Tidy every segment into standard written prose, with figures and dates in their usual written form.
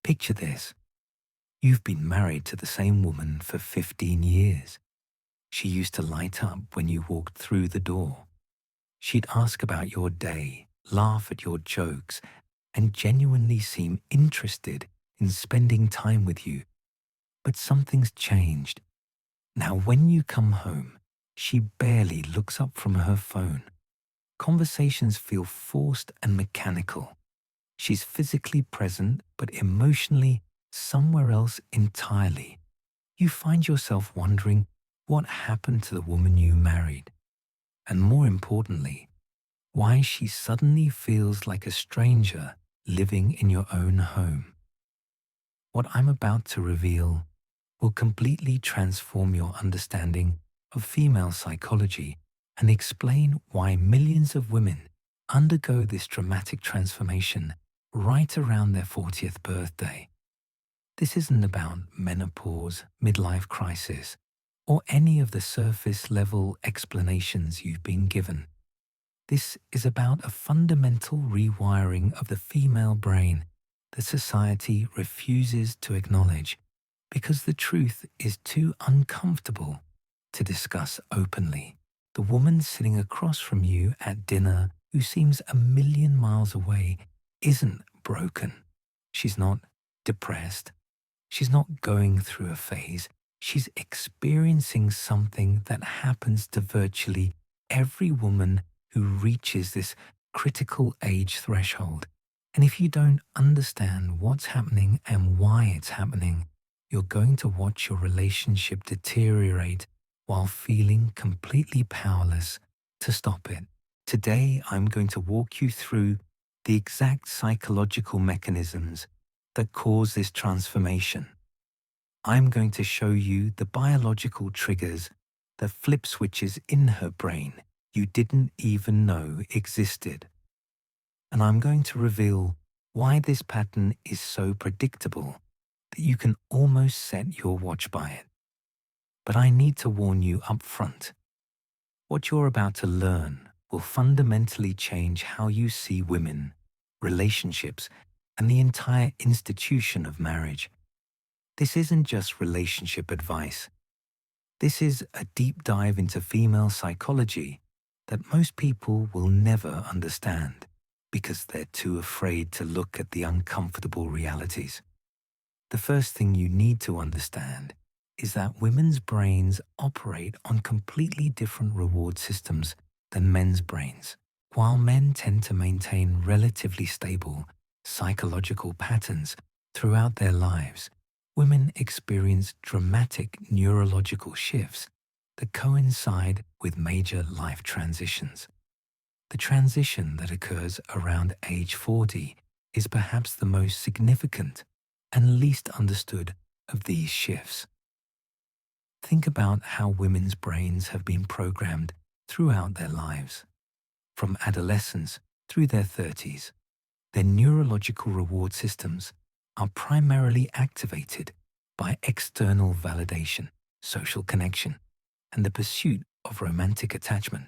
Picture this. You've been married to the same woman for 15 years. She used to light up when you walked through the door. She'd ask about your day, laugh at your jokes, and genuinely seem interested in spending time with you. But something's changed. Now, when you come home, she barely looks up from her phone. Conversations feel forced and mechanical. She's physically present, but emotionally somewhere else entirely. You find yourself wondering what happened to the woman you married. And more importantly, why she suddenly feels like a stranger living in your own home. What I'm about to reveal will completely transform your understanding of female psychology and explain why millions of women undergo this dramatic transformation right around their 40th birthday. This isn't about menopause, midlife crisis, or any of the surface-level explanations you've been given. This is about a fundamental rewiring of the female brain that society refuses to acknowledge because the truth is too uncomfortable to discuss openly. The woman sitting across from you at dinner who seems a million miles away isn't broken. She's not depressed. She's not going through a phase. She's experiencing something that happens to virtually every woman who reaches this critical age threshold. And if you don't understand what's happening and why it's happening, you're going to watch your relationship deteriorate while feeling completely powerless to stop it. Today, I'm going to walk you through the exact psychological mechanisms that cause this transformation. I'm going to show you the biological triggers that flip switches in her brain you didn't even know existed. And I'm going to reveal why this pattern is so predictable that you can almost set your watch by it. But I need to warn you up front. What you're about to learn will fundamentally change how you see women, relationships, and the entire institution of marriage. This isn't just relationship advice. This is a deep dive into female psychology that most people will never understand because they're too afraid to look at the uncomfortable realities. The first thing you need to understand is that women's brains operate on completely different reward systems than men's brains. While men tend to maintain relatively stable psychological patterns throughout their lives, women experience dramatic neurological shifts that coincide with major life transitions. The transition that occurs around age 40 is perhaps the most significant and least understood of these shifts. Think about how women's brains have been programmed throughout their lives. From adolescence through their 30s, their neurological reward systems are primarily activated by external validation, social connection, and the pursuit of romantic attachment.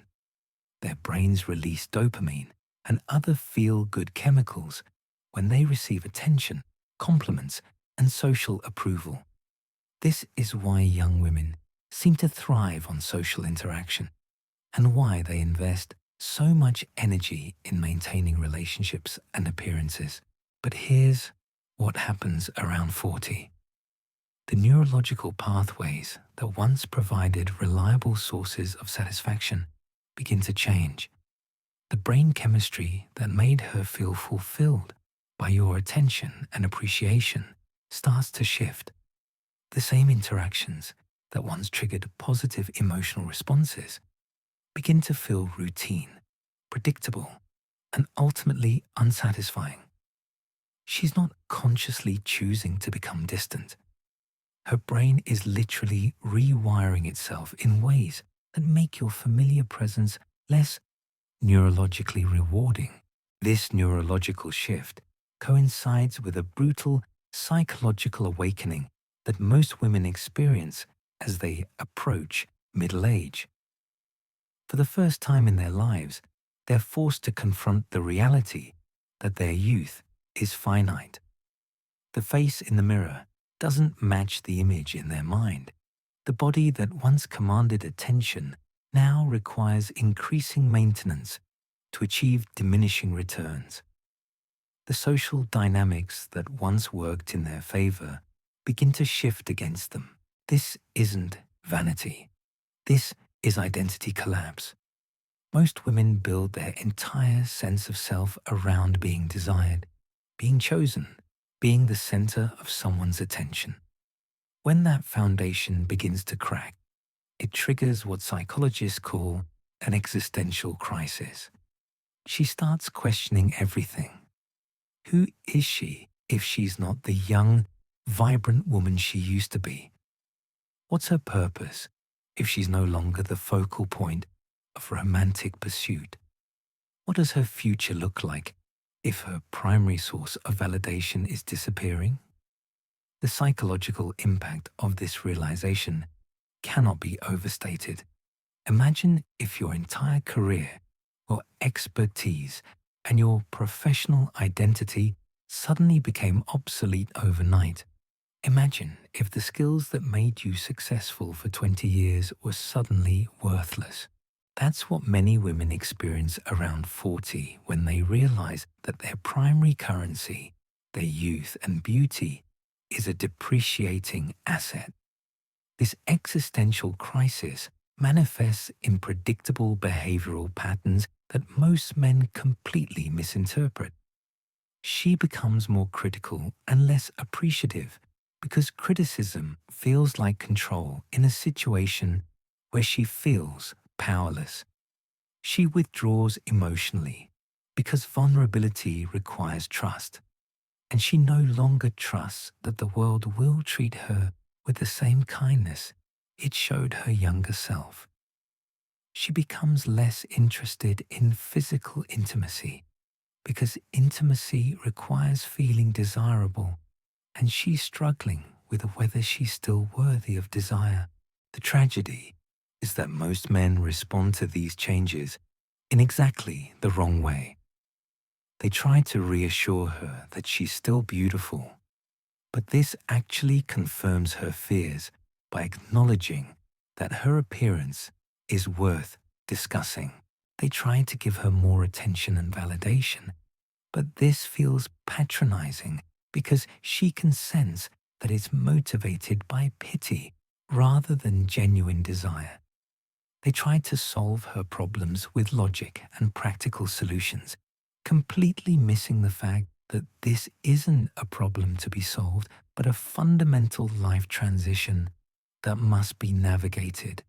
Their brains release dopamine and other feel-good chemicals when they receive attention, compliments, and social approval. This is why young women seem to thrive on social interaction and why they invest so much energy in maintaining relationships and appearances. But here's what happens around 40. The neurological pathways that once provided reliable sources of satisfaction begin to change. The brain chemistry that made her feel fulfilled by your attention and appreciation starts to shift. The same interactions that once triggered positive emotional responses begin to feel routine, predictable, and ultimately unsatisfying. She's not consciously choosing to become distant. Her brain is literally rewiring itself in ways that make your familiar presence less neurologically rewarding. This neurological shift coincides with a brutal psychological awakening that most women experience as they approach middle age. For the first time in their lives, they're forced to confront the reality that their youth is finite. The face in the mirror doesn't match the image in their mind. The body that once commanded attention now requires increasing maintenance to achieve diminishing returns. The social dynamics that once worked in their favor begin to shift against them. This isn't vanity. This is identity collapse. Most women build their entire sense of self around being desired, being chosen, being the center of someone's attention. When that foundation begins to crack, it triggers what psychologists call an existential crisis. She starts questioning everything. Who is she if she's not the young, vibrant woman she used to be? What's her purpose if she's no longer the focal point of romantic pursuit? What does her future look like if her primary source of validation is disappearing? The psychological impact of this realization cannot be overstated. Imagine if your entire career, your expertise, and your professional identity suddenly became obsolete overnight. Imagine if the skills that made you successful for 20 years were suddenly worthless. That's what many women experience around 40 when they realize that their primary currency, their youth and beauty, is a depreciating asset. This existential crisis manifests in predictable behavioral patterns that most men completely misinterpret. She becomes more critical and less appreciative because criticism feels like control in a situation where she feels powerless. She withdraws emotionally because vulnerability requires trust, and she no longer trusts that the world will treat her with the same kindness it showed her younger self. She becomes less interested in physical intimacy because intimacy requires feeling desirable, and she's struggling with whether she's still worthy of desire. The tragedy is that most men respond to these changes in exactly the wrong way. They try to reassure her that she's still beautiful, but this actually confirms her fears by acknowledging that her appearance is worth discussing. They try to give her more attention and validation, but this feels patronizing because she can sense that it's motivated by pity rather than genuine desire. They try to solve her problems with logic and practical solutions, completely missing the fact that this isn't a problem to be solved, but a fundamental life transition that must be navigated.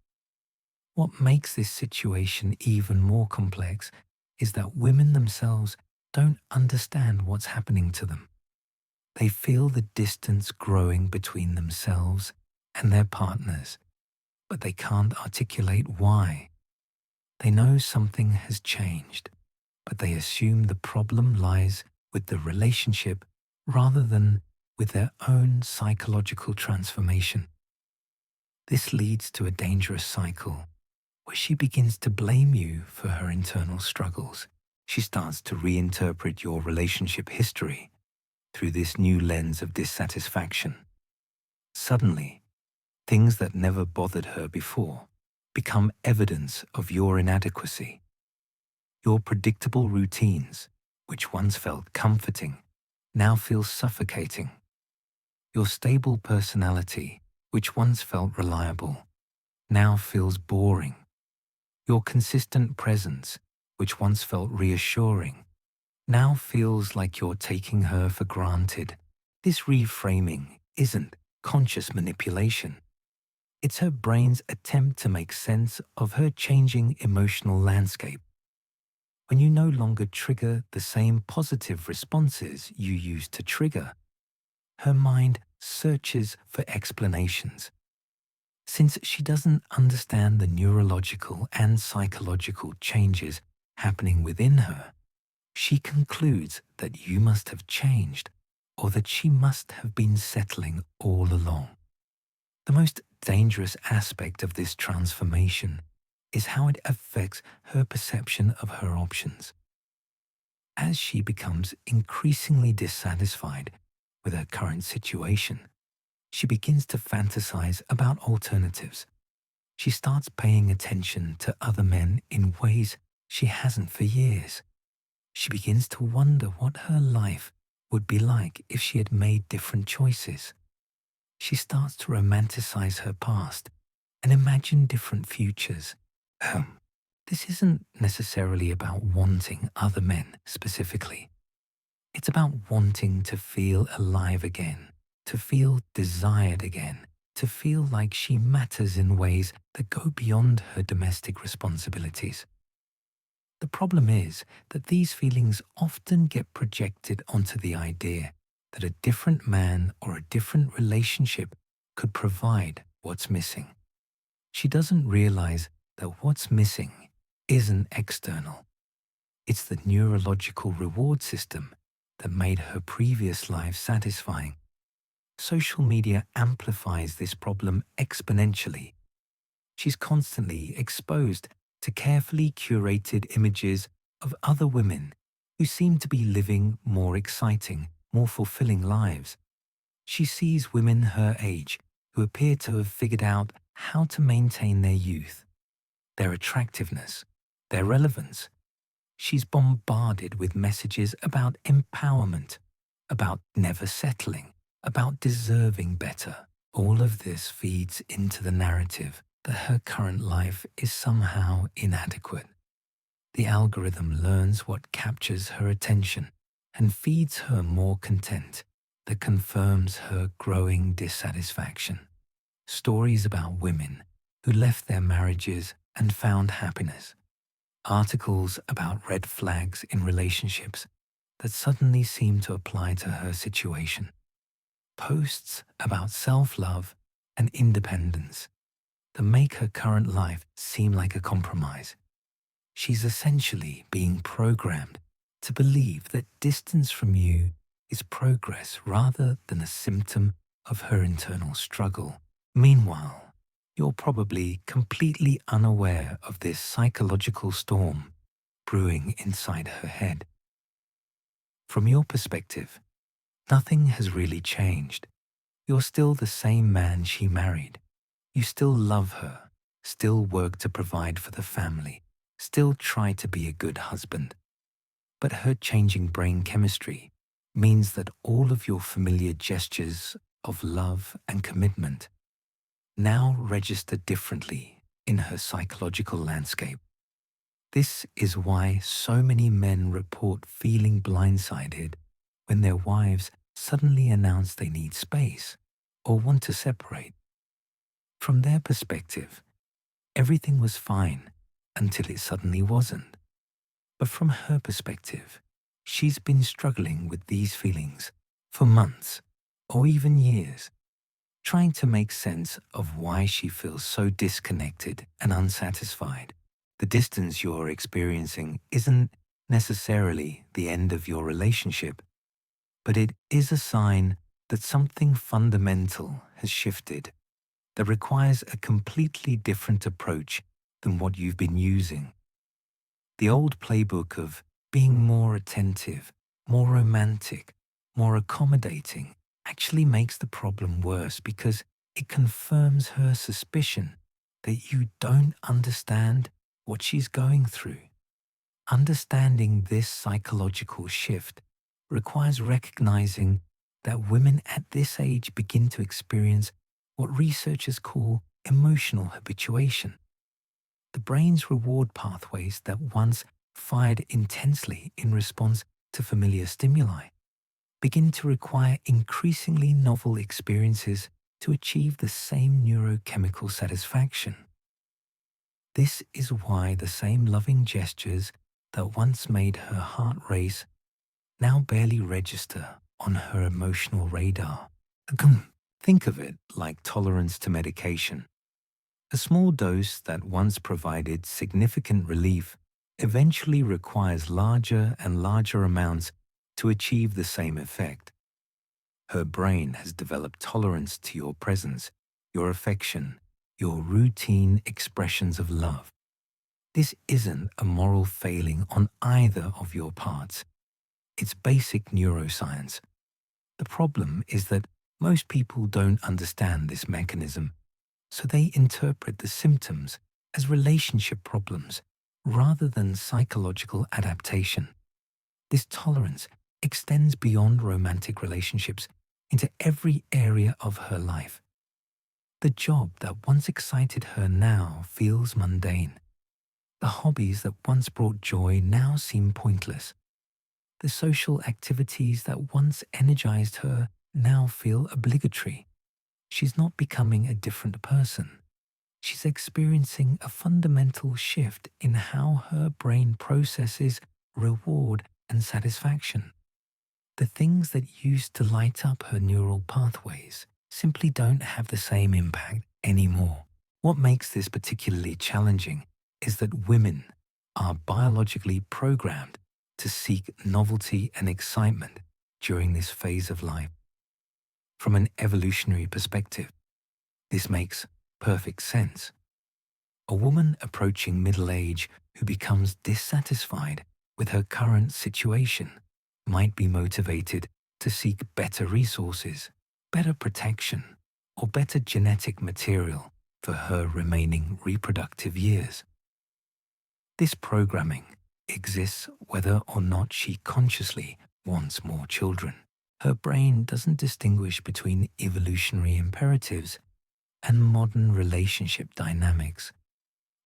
What makes this situation even more complex is that women themselves don't understand what's happening to them. They feel the distance growing between themselves and their partners, but they can't articulate why. They know something has changed, but they assume the problem lies with the relationship rather than with their own psychological transformation. This leads to a dangerous cycle where she begins to blame you for her internal struggles. She starts to reinterpret your relationship history through this new lens of dissatisfaction. Suddenly, things that never bothered her before become evidence of your inadequacy. Your predictable routines, which once felt comforting, now feel suffocating. Your stable personality, which once felt reliable, now feels boring. Your consistent presence, which once felt reassuring, now feels like you're taking her for granted. This reframing isn't conscious manipulation. It's her brain's attempt to make sense of her changing emotional landscape. When you no longer trigger the same positive responses you used to trigger, her mind searches for explanations. Since she doesn't understand the neurological and psychological changes happening within her, she concludes that you must have changed or that she must have been settling all along. The most dangerous aspect of this transformation is how it affects her perception of her options. As she becomes increasingly dissatisfied with her current situation, she begins to fantasize about alternatives. She starts paying attention to other men in ways she hasn't for years. She begins to wonder what her life would be like if she had made different choices. She starts to romanticize her past and imagine different futures. Um, this isn't necessarily about wanting other men specifically. It's about wanting to feel alive again, to feel desired again, to feel like she matters in ways that go beyond her domestic responsibilities. The problem is that these feelings often get projected onto the idea that a different man or a different relationship could provide what's missing. She doesn't realize that what's missing isn't external. It's the neurological reward system that made her previous life satisfying. Social media amplifies this problem exponentially. She's constantly exposed to carefully curated images of other women who seem to be living more exciting, more fulfilling lives. She sees women her age who appear to have figured out how to maintain their youth, their attractiveness, their relevance. She's bombarded with messages about empowerment, about never settling, about deserving better. All of this feeds into the narrative that her current life is somehow inadequate. The algorithm learns what captures her attention and feeds her more content that confirms her growing dissatisfaction. Stories about women who left their marriages and found happiness. Articles about red flags in relationships that suddenly seem to apply to her situation. Posts about self-love and independence that make her current life seem like a compromise. She's essentially being programmed to believe that distance from you is progress rather than a symptom of her internal struggle. Meanwhile, you're probably completely unaware of this psychological storm brewing inside her head. From your perspective, nothing has really changed. You're still the same man she married. You still love her, still work to provide for the family, still try to be a good husband. But her changing brain chemistry means that all of your familiar gestures of love and commitment now register differently in her psychological landscape. This is why so many men report feeling blindsided when their wives suddenly announce they need space or want to separate. From their perspective, everything was fine until it suddenly wasn't. But from her perspective, she's been struggling with these feelings for months or even years, trying to make sense of why she feels so disconnected and unsatisfied. The distance you're experiencing isn't necessarily the end of your relationship, but it is a sign that something fundamental has shifted that requires a completely different approach than what you've been using. The old playbook of being more attentive, more romantic, more accommodating actually makes the problem worse because it confirms her suspicion that you don't understand what she's going through. Understanding this psychological shift requires recognizing that women at this age begin to experience what researchers call emotional habituation. The brain's reward pathways that once fired intensely in response to familiar stimuli begin to require increasingly novel experiences to achieve the same neurochemical satisfaction. This is why the same loving gestures that once made her heart race now barely register on her emotional radar. Think of it like tolerance to medication. A small dose that once provided significant relief eventually requires larger and larger amounts to achieve the same effect. Her brain has developed tolerance to your presence, your affection, your routine expressions of love. This isn't a moral failing on either of your parts. It's basic neuroscience. The problem is that most people don't understand this mechanism, so they interpret the symptoms as relationship problems rather than psychological adaptation. This tolerance extends beyond romantic relationships into every area of her life. The job that once excited her now feels mundane. The hobbies that once brought joy now seem pointless. The social activities that once energized her now feel obligatory. She's not becoming a different person. She's experiencing a fundamental shift in how her brain processes reward and satisfaction. The things that used to light up her neural pathways simply don't have the same impact anymore. What makes this particularly challenging is that women are biologically programmed to seek novelty and excitement during this phase of life. From an evolutionary perspective, this makes perfect sense. A woman approaching middle age who becomes dissatisfied with her current situation might be motivated to seek better resources, better protection, or better genetic material for her remaining reproductive years. This programming exists whether or not she consciously wants more children. Her brain doesn't distinguish between evolutionary imperatives and modern relationship dynamics.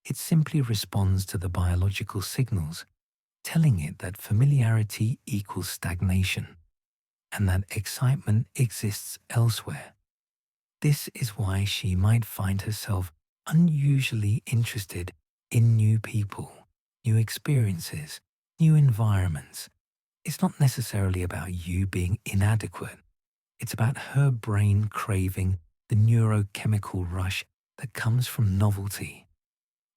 It simply responds to the biological signals, telling it that familiarity equals stagnation and that excitement exists elsewhere. This is why she might find herself unusually interested in new people, new experiences, new environments. It's not necessarily about you being inadequate. It's about her brain craving the neurochemical rush that comes from novelty.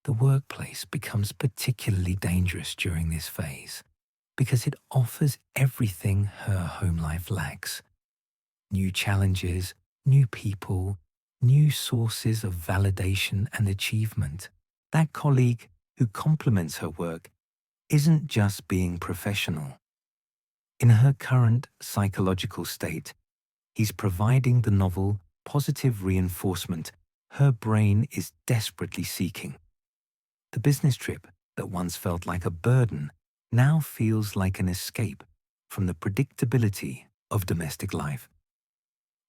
The workplace becomes particularly dangerous during this phase because it offers everything her home life lacks. New challenges, new people, new sources of validation and achievement. That colleague who compliments her work isn't just being professional. In her current psychological state, he's providing the novel, positive reinforcement her brain is desperately seeking. The business trip that once felt like a burden now feels like an escape from the predictability of domestic life.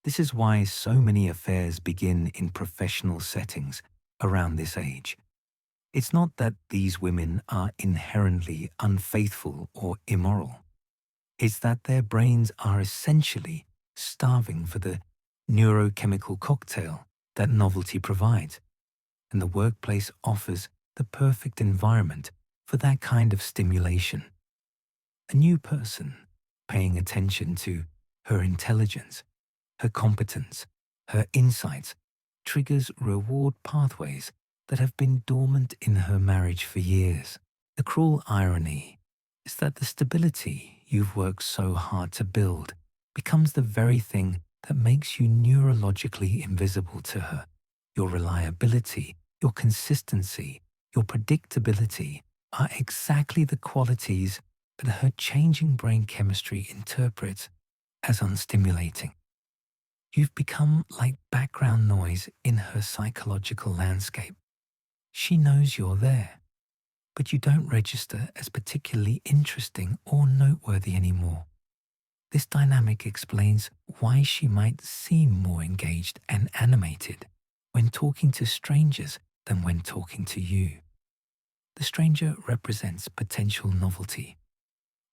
This is why so many affairs begin in professional settings around this age. It's not that these women are inherently unfaithful or immoral. It's that their brains are essentially starving for the neurochemical cocktail that novelty provides, and the workplace offers the perfect environment for that kind of stimulation. A new person paying attention to her intelligence, her competence, her insights triggers reward pathways that have been dormant in her marriage for years. The cruel irony is that the stability you've worked so hard to build becomes the very thing that makes you neurologically invisible to her. Your reliability, your consistency, your predictability are exactly the qualities that her changing brain chemistry interprets as unstimulating. You've become like background noise in her psychological landscape. She knows you're there, but you don't register as particularly interesting or noteworthy anymore. This dynamic explains why she might seem more engaged and animated when talking to strangers than when talking to you. The stranger represents potential novelty.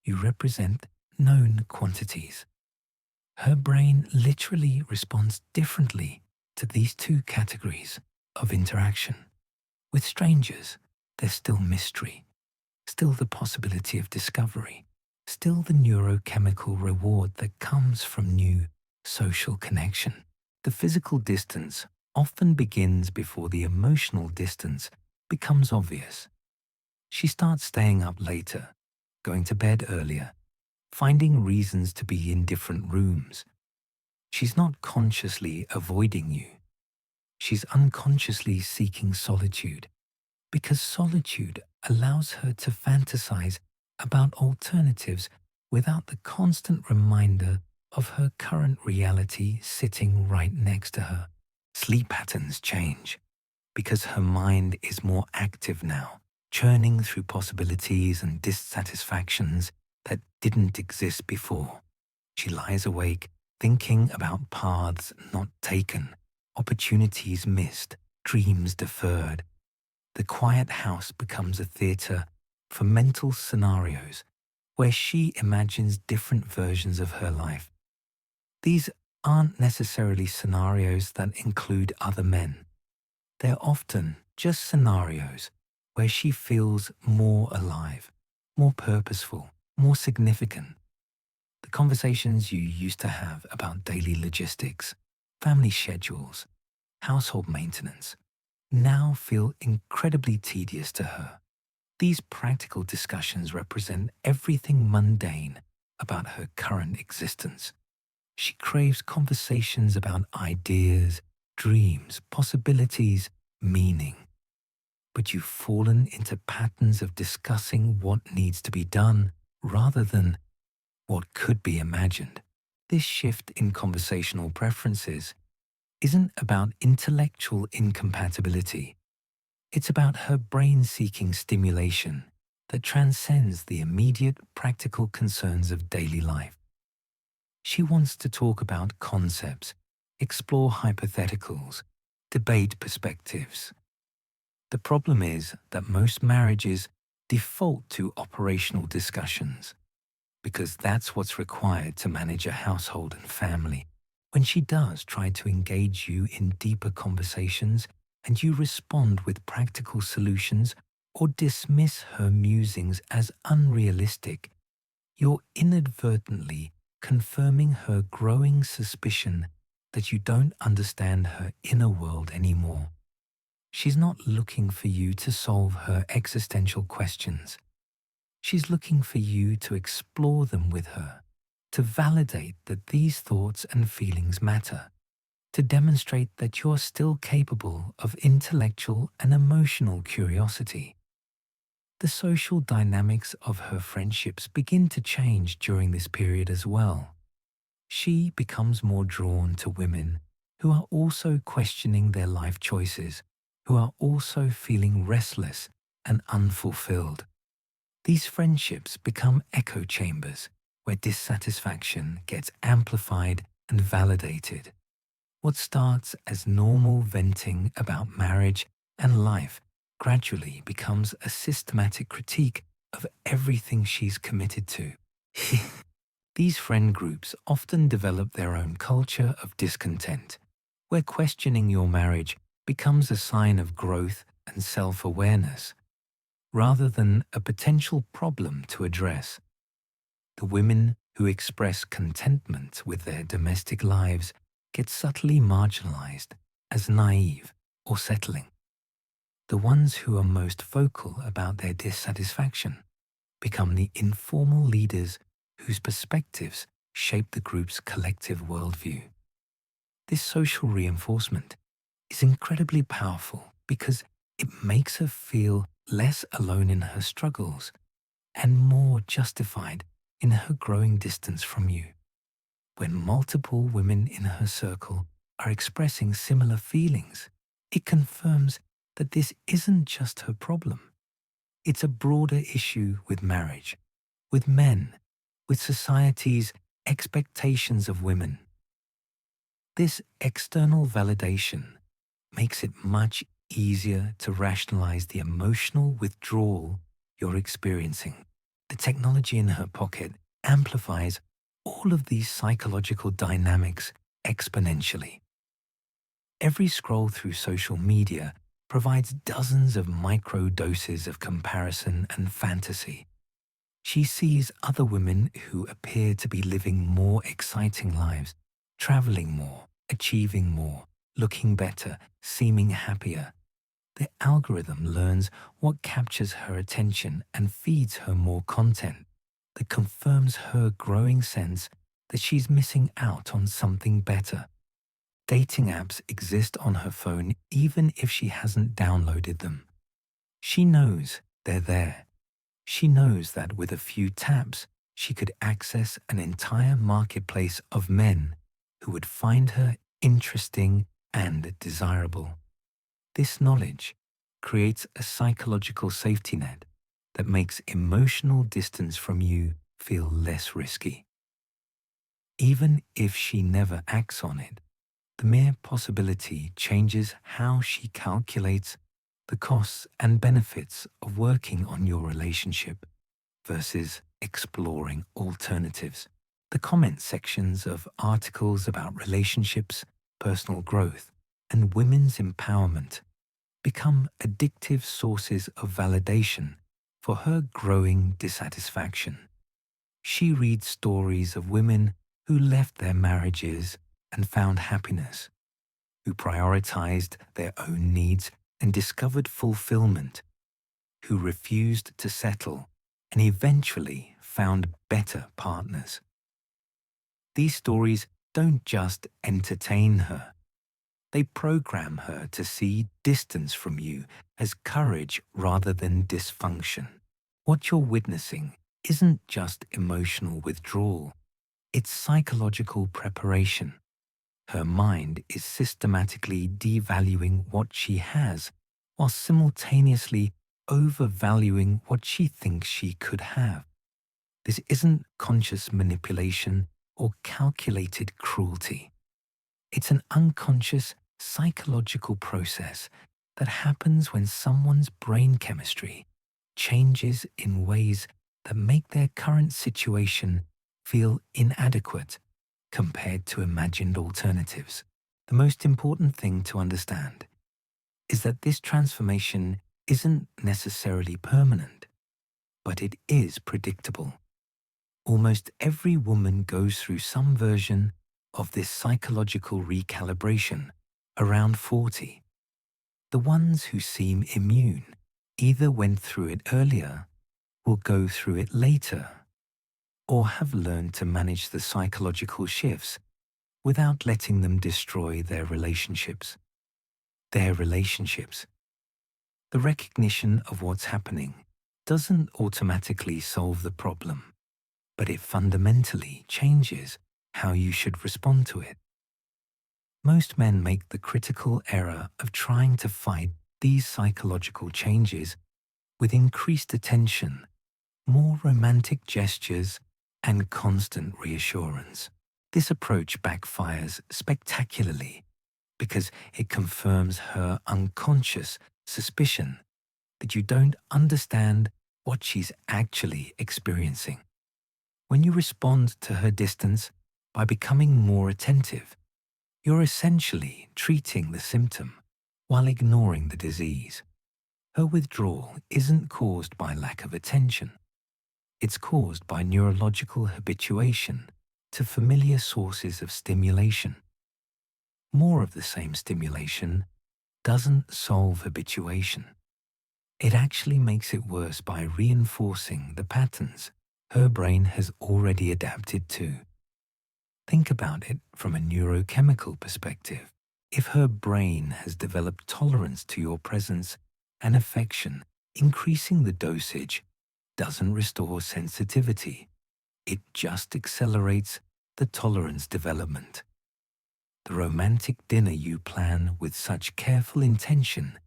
You represent known quantities. Her brain literally responds differently to these two categories of interaction. With strangers, there's still mystery, still the possibility of discovery, still the neurochemical reward that comes from new social connection. The physical distance often begins before the emotional distance becomes obvious. She starts staying up later, going to bed earlier, finding reasons to be in different rooms. She's not consciously avoiding you. She's unconsciously seeking solitude, because solitude allows her to fantasize about alternatives without the constant reminder of her current reality sitting right next to her. Sleep patterns change because her mind is more active now, churning through possibilities and dissatisfactions that didn't exist before. She lies awake, thinking about paths not taken, opportunities missed, dreams deferred. The quiet house becomes a theater for mental scenarios where she imagines different versions of her life. These aren't necessarily scenarios that include other men. They're often just scenarios where she feels more alive, more purposeful, more significant. The conversations you used to have about daily logistics, family schedules, household maintenance, now feel incredibly tedious to her. These practical discussions represent everything mundane about her current existence. She craves conversations about ideas, dreams, possibilities, meaning. But you've fallen into patterns of discussing what needs to be done rather than what could be imagined. This shift in conversational preferences isn't about intellectual incompatibility. It's about her brain seeking stimulation that transcends the immediate practical concerns of daily life. She wants to talk about concepts, explore hypotheticals, debate perspectives. The problem is that most marriages default to operational discussions because that's what's required to manage a household and family. When she does try to engage you in deeper conversations and you respond with practical solutions or dismiss her musings as unrealistic, you're inadvertently confirming her growing suspicion that you don't understand her inner world anymore. She's not looking for you to solve her existential questions. She's looking for you to explore them with her, to validate that these thoughts and feelings matter, to demonstrate that you're still capable of intellectual and emotional curiosity. The social dynamics of her friendships begin to change during this period as well. She becomes more drawn to women who are also questioning their life choices, who are also feeling restless and unfulfilled. These friendships become echo chambers where dissatisfaction gets amplified and validated. What starts as normal venting about marriage and life gradually becomes a systematic critique of everything she's committed to. These friend groups often develop their own culture of discontent, where questioning your marriage becomes a sign of growth and self-awareness, rather than a potential problem to address. The women who express contentment with their domestic lives get subtly marginalized as naive or settling. The ones who are most vocal about their dissatisfaction become the informal leaders whose perspectives shape the group's collective worldview. This social reinforcement is incredibly powerful because it makes her feel less alone in her struggles and more justified in her growing distance from you. When multiple women in her circle are expressing similar feelings, it confirms that this isn't just her problem. It's a broader issue with marriage, with men, with society's expectations of women. This external validation makes it much easier to rationalize the emotional withdrawal you're experiencing. The technology in her pocket amplifies all of these psychological dynamics exponentially. Every scroll through social media provides dozens of micro doses of comparison and fantasy. She sees other women who appear to be living more exciting lives, traveling more, achieving more, looking better, seeming happier. The algorithm learns what captures her attention and feeds her more content that confirms her growing sense that she's missing out on something better. Dating apps exist on her phone even if she hasn't downloaded them. She knows they're there. She knows that with a few taps, she could access an entire marketplace of men who would find her interesting and desirable. This knowledge creates a psychological safety net that makes emotional distance from you feel less risky. Even if she never acts on it, the mere possibility changes how she calculates the costs and benefits of working on your relationship versus exploring alternatives. The comment sections of articles about relationships, personal growth, and women's empowerment become addictive sources of validation for her growing dissatisfaction. She reads stories of women who left their marriages and found happiness, who prioritized their own needs and discovered fulfillment, who refused to settle and eventually found better partners. These stories don't just entertain her. They program her to see distance from you as courage rather than dysfunction. What you're witnessing isn't just emotional withdrawal, it's psychological preparation. Her mind is systematically devaluing what she has while simultaneously overvaluing what she thinks she could have. This isn't conscious manipulation or calculated cruelty. It's an unconscious psychological process that happens when someone's brain chemistry changes in ways that make their current situation feel inadequate compared to imagined alternatives. The most important thing to understand is that this transformation isn't necessarily permanent, but it is predictable. Almost every woman goes through some version of this psychological recalibration around 40. The ones who seem immune either went through it earlier, will go through it later, or have learned to manage the psychological shifts without letting them destroy their relationships. Their relationships. The recognition of what's happening doesn't automatically solve the problem, but it fundamentally changes how you should respond to it. Most men make the critical error of trying to fight these psychological changes with increased attention, more romantic gestures, and constant reassurance. This approach backfires spectacularly because it confirms her unconscious suspicion that you don't understand what she's actually experiencing. When you respond to her distance by becoming more attentive, you're essentially treating the symptom while ignoring the disease. Her withdrawal isn't caused by lack of attention. It's caused by neurological habituation to familiar sources of stimulation. More of the same stimulation doesn't solve habituation. It actually makes it worse by reinforcing the patterns her brain has already adapted to. Think about it from a neurochemical perspective. If her brain has developed tolerance to your presence and affection, increasing the dosage doesn't restore sensitivity. It just accelerates the tolerance development. The romantic dinner you plan with such careful intention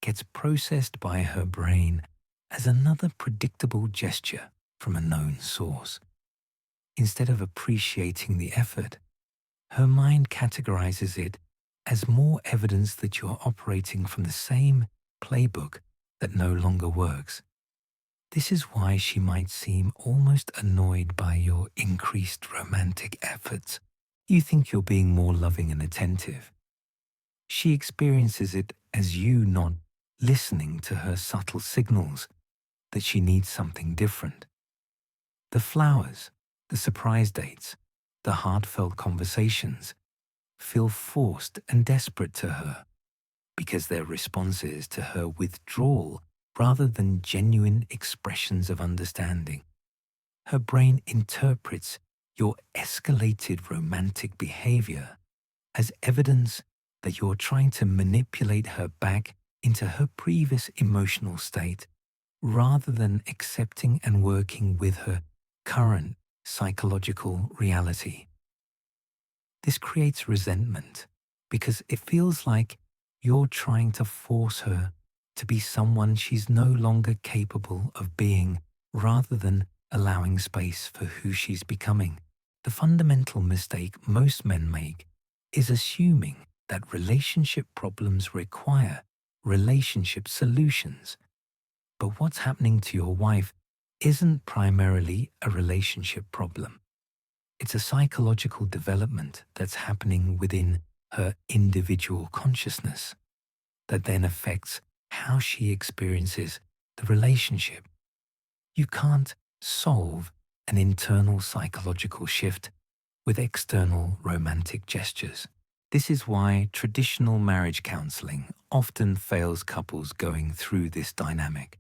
gets processed by her brain as another predictable gesture from a known source. Instead of appreciating the effort, her mind categorizes it as more evidence that you're operating from the same playbook that no longer works. This is why she might seem almost annoyed by your increased romantic efforts. You think you're being more loving and attentive. She experiences it as you not listening to her subtle signals that she needs something different. The flowers, the surprise dates, the heartfelt conversations feel forced and desperate to her because they're responses to her withdrawal rather than genuine expressions of understanding. Her brain interprets your escalated romantic behavior as evidence that you're trying to manipulate her back into her previous emotional state rather than accepting and working with her current psychological reality. This creates resentment because it feels like you're trying to force her to be someone she's no longer capable of being, rather than allowing space for who she's becoming. The fundamental mistake most men make is assuming that relationship problems require relationship solutions. But what's happening to your wife isn't primarily a relationship problem. It's a psychological development that's happening within her individual consciousness that then affects how she experiences the relationship. You can't solve an internal psychological shift with external romantic gestures. This is why traditional marriage counseling often fails couples going through this dynamic.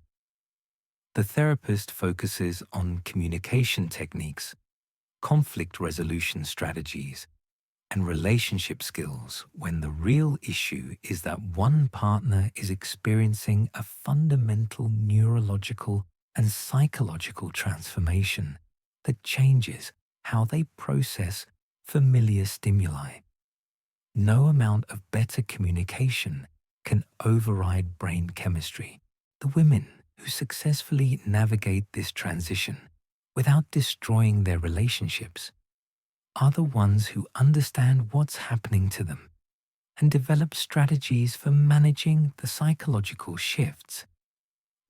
The therapist focuses on communication techniques, conflict resolution strategies, and relationship skills when the real issue is that one partner is experiencing a fundamental neurological and psychological transformation that changes how they process familiar stimuli. No amount of better communication can override brain chemistry. The women who successfully navigate this transition without destroying their relationships are the ones who understand what's happening to them and develop strategies for managing the psychological shifts,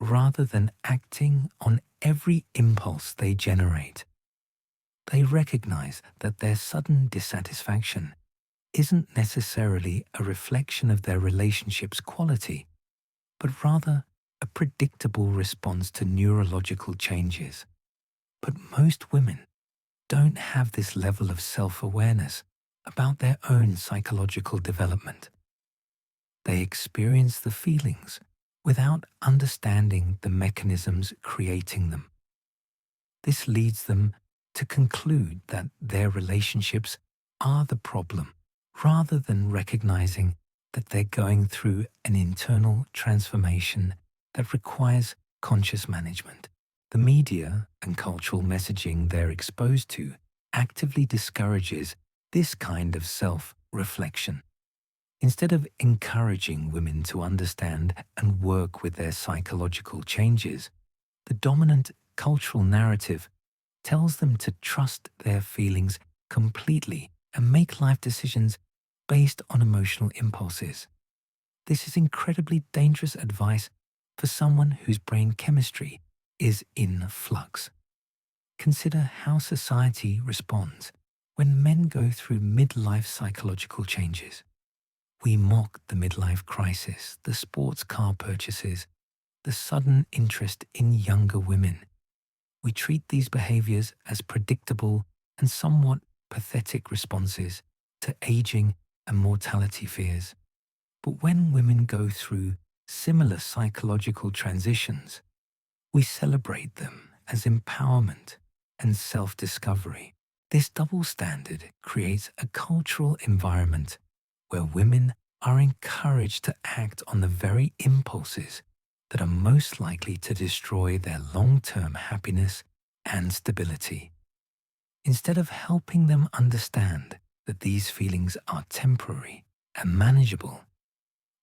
rather than acting on every impulse they generate. They recognize that their sudden dissatisfaction isn't necessarily a reflection of their relationship's quality, but rather a predictable response to neurological changes. But most women don't have this level of self-awareness about their own psychological development. They experience the feelings without understanding the mechanisms creating them. This leads them to conclude that their relationships are the problem, rather than recognizing that they're going through an internal transformation that requires conscious management. The media and cultural messaging they're exposed to actively discourages this kind of self-reflection. Instead of encouraging women to understand and work with their psychological changes, the dominant cultural narrative tells them to trust their feelings completely and make life decisions based on emotional impulses. This is incredibly dangerous advice for someone whose brain chemistry is in flux. Consider how society responds when men go through midlife psychological changes. We mock the midlife crisis, the sports car purchases, the sudden interest in younger women. We treat these behaviors as predictable and somewhat pathetic responses to aging and mortality fears. But when women go through similar psychological transitions, we celebrate them as empowerment and self-discovery. This double standard creates a cultural environment where women are encouraged to act on the very impulses that are most likely to destroy their long-term happiness and stability. Instead of helping them understand that these feelings are temporary and manageable,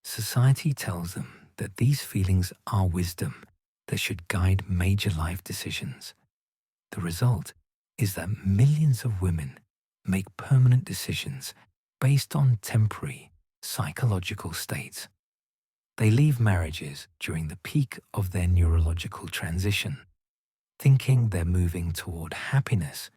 society tells them that these feelings are wisdom that should guide major life decisions. The result is that millions of women make permanent decisions based on temporary psychological states. They leave marriages during the peak of their neurological transition, thinking they're moving toward happiness,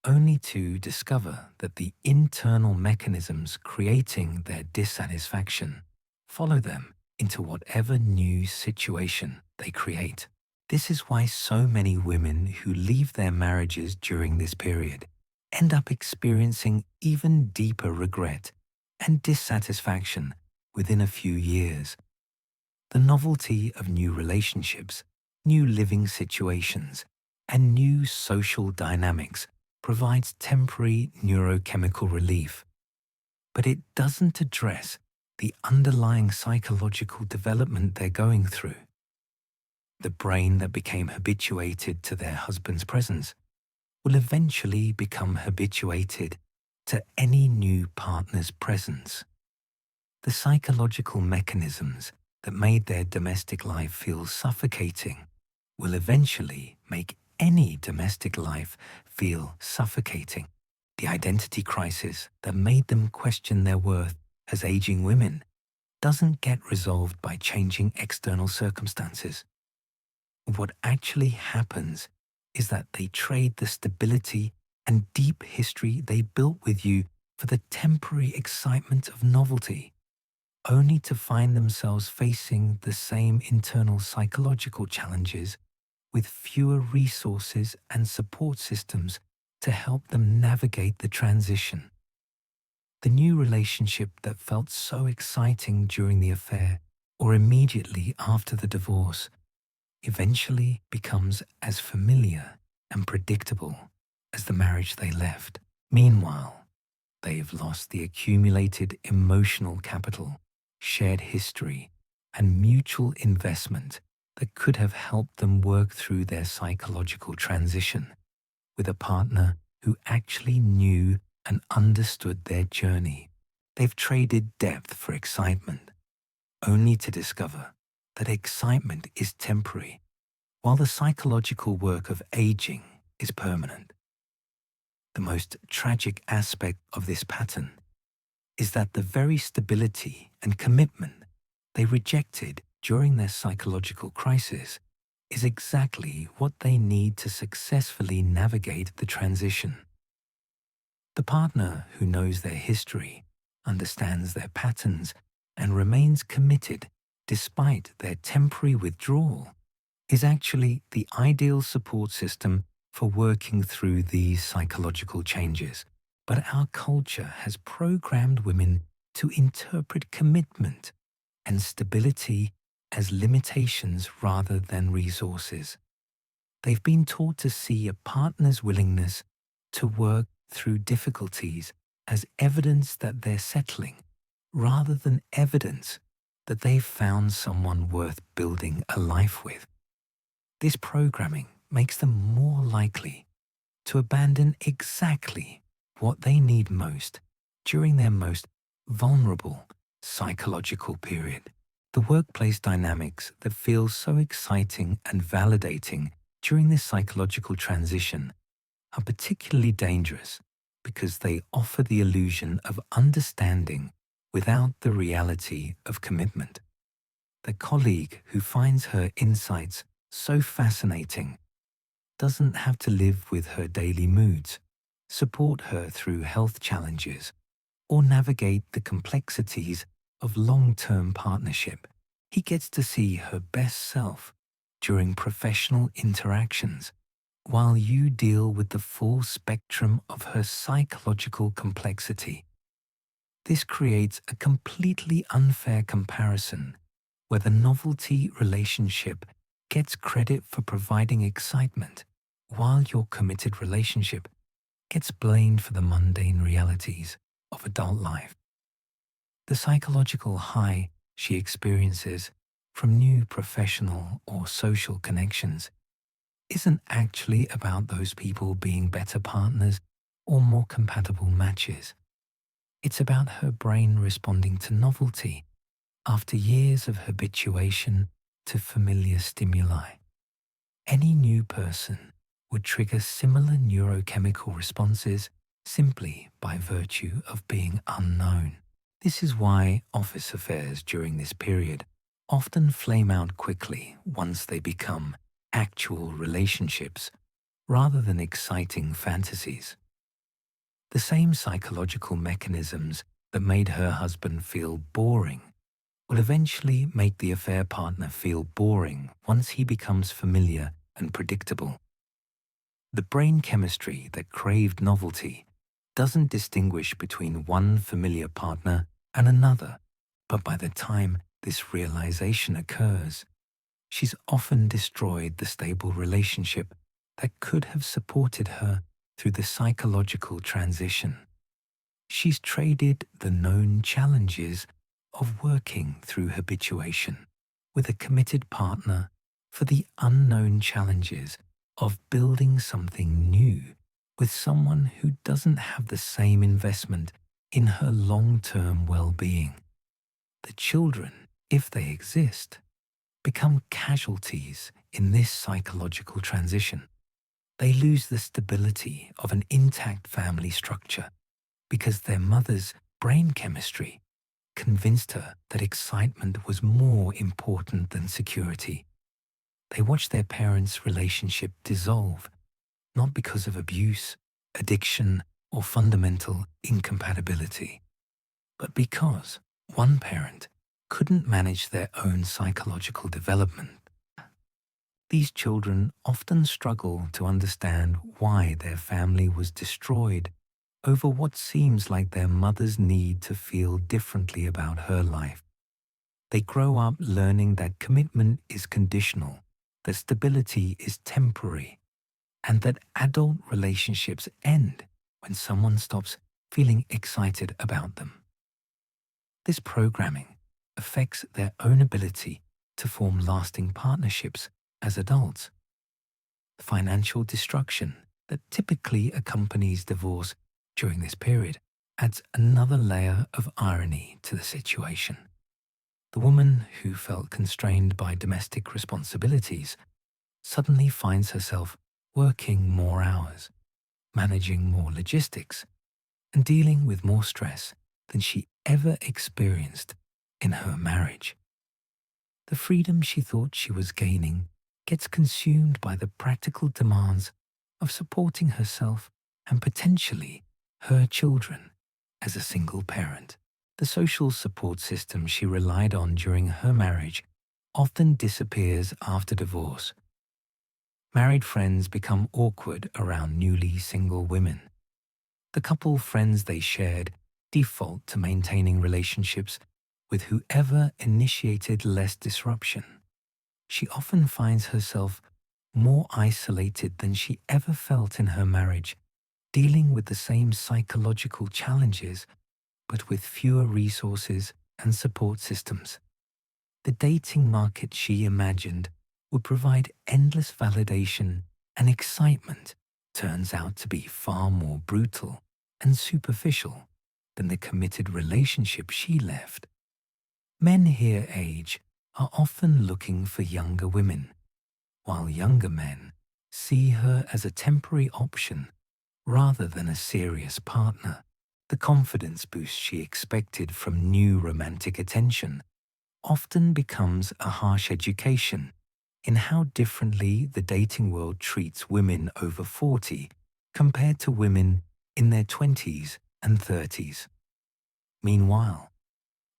only to discover that the internal mechanisms creating their dissatisfaction follow them into whatever new situation they create. This is why so many women who leave their marriages during this period end up experiencing even deeper regret and dissatisfaction within a few years. The novelty of new relationships, new living situations, and new social dynamics provides temporary neurochemical relief, but it doesn't address the underlying psychological development they're going through. The brain that became habituated to their husband's presence will eventually become habituated to any new partner's presence. The psychological mechanisms that made their domestic life feel suffocating will eventually make any domestic life feel suffocating. The identity crisis that made them question their worth as aging women doesn't get resolved by changing external circumstances. What actually happens is that they trade the stability and deep history they built with you for the temporary excitement of novelty, only to find themselves facing the same internal psychological challenges with fewer resources and support systems to help them navigate the transition. The new relationship that felt so exciting during the affair or immediately after the divorce eventually becomes as familiar and predictable as the marriage they left. Meanwhile, they've lost the accumulated emotional capital, shared history, and mutual investment that could have helped them work through their psychological transition with a partner who actually knew and understood their journey. They've traded depth for excitement, only to discover that excitement is temporary, while the psychological work of aging is permanent. The most tragic aspect of this pattern is that the very stability and commitment they rejected during their psychological crisis is exactly what they need to successfully navigate the transition. The partner who knows their history, understands their patterns, and remains committed despite their temporary withdrawal is actually the ideal support system for working through these psychological changes. But our culture has programmed women to interpret commitment and stability as limitations rather than resources. They've been taught to see a partner's willingness to work through difficulties as evidence that they're settling, rather than evidence that they've found someone worth building a life with. This programming makes them more likely to abandon exactly what they need most during their most vulnerable psychological period. The workplace dynamics that feel so exciting and validating during this psychological transition are particularly dangerous because they offer the illusion of understanding without the reality of commitment. The colleague who finds her insights so fascinating doesn't have to live with her daily moods, support her through health challenges, or navigate the complexities of long-term partnership. He gets to see her best self during professional interactions, while you deal with the full spectrum of her psychological complexity. This creates a completely unfair comparison where the novelty relationship gets credit for providing excitement, while your committed relationship gets blamed for the mundane realities of adult life. The psychological high she experiences from new professional or social connections isn't actually about those people being better partners or more compatible matches. It's about her brain responding to novelty after years of habituation to familiar stimuli. Any new person would trigger similar neurochemical responses simply by virtue of being unknown. This is why office affairs during this period often flame out quickly once they become actual relationships rather than exciting fantasies. The same psychological mechanisms that made her husband feel boring will eventually make the affair partner feel boring once he becomes familiar and predictable. The brain chemistry that craved novelty doesn't distinguish between one familiar partner and another, but by the time this realization occurs, she's often destroyed the stable relationship that could have supported her through the psychological transition. She's traded the known challenges of working through habituation with a committed partner for the unknown challenges of building something new with someone who doesn't have the same investment in her long-term well-being. The children, if they exist, become casualties in this psychological transition. They lose the stability of an intact family structure because their mother's brain chemistry convinced her that excitement was more important than security. They watch their parents' relationship dissolve, not because of abuse, addiction, or fundamental incompatibility, but because one parent couldn't manage their own psychological development. These children often struggle to understand why their family was destroyed over what seems like their mother's need to feel differently about her life. They grow up learning that commitment is conditional, that stability is temporary, and that adult relationships end when someone stops feeling excited about them. This programming affects their own ability to form lasting partnerships as adults. Financial destruction that typically accompanies divorce during this period adds another layer of irony to the situation. The woman who felt constrained by domestic responsibilities suddenly finds herself working more hours, managing more logistics, and dealing with more stress than she ever experienced in her marriage. The freedom she thought she was gaining gets consumed by the practical demands of supporting herself and potentially her children as a single parent. The social support system she relied on during her marriage often disappears after divorce. Married friends become awkward around newly single women. The couple friends they shared default to maintaining relationships with whoever initiated less disruption. She often finds herself more isolated than she ever felt in her marriage, dealing with the same psychological challenges, but with fewer resources and support systems. The dating market she imagined would provide endless validation and excitement turns out to be far more brutal and superficial than the committed relationship she left. Men her age are often looking for younger women, while younger men see her as a temporary option rather than a serious partner. The confidence boost she expected from new romantic attention often becomes a harsh education in how differently the dating world treats women over 40 compared to women in their 20s and 30s. Meanwhile,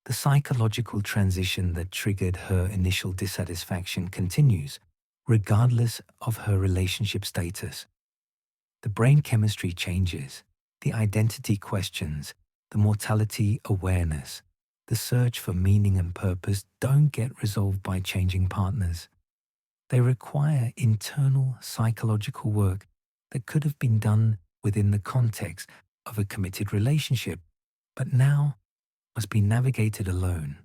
the psychological transition that triggered her initial dissatisfaction continues, regardless of her relationship status. The brain chemistry changes, the identity questions, the mortality awareness, the search for meaning and purpose don't get resolved by changing partners. They require internal psychological work that could have been done within the context of a committed relationship, but now must be navigated alone.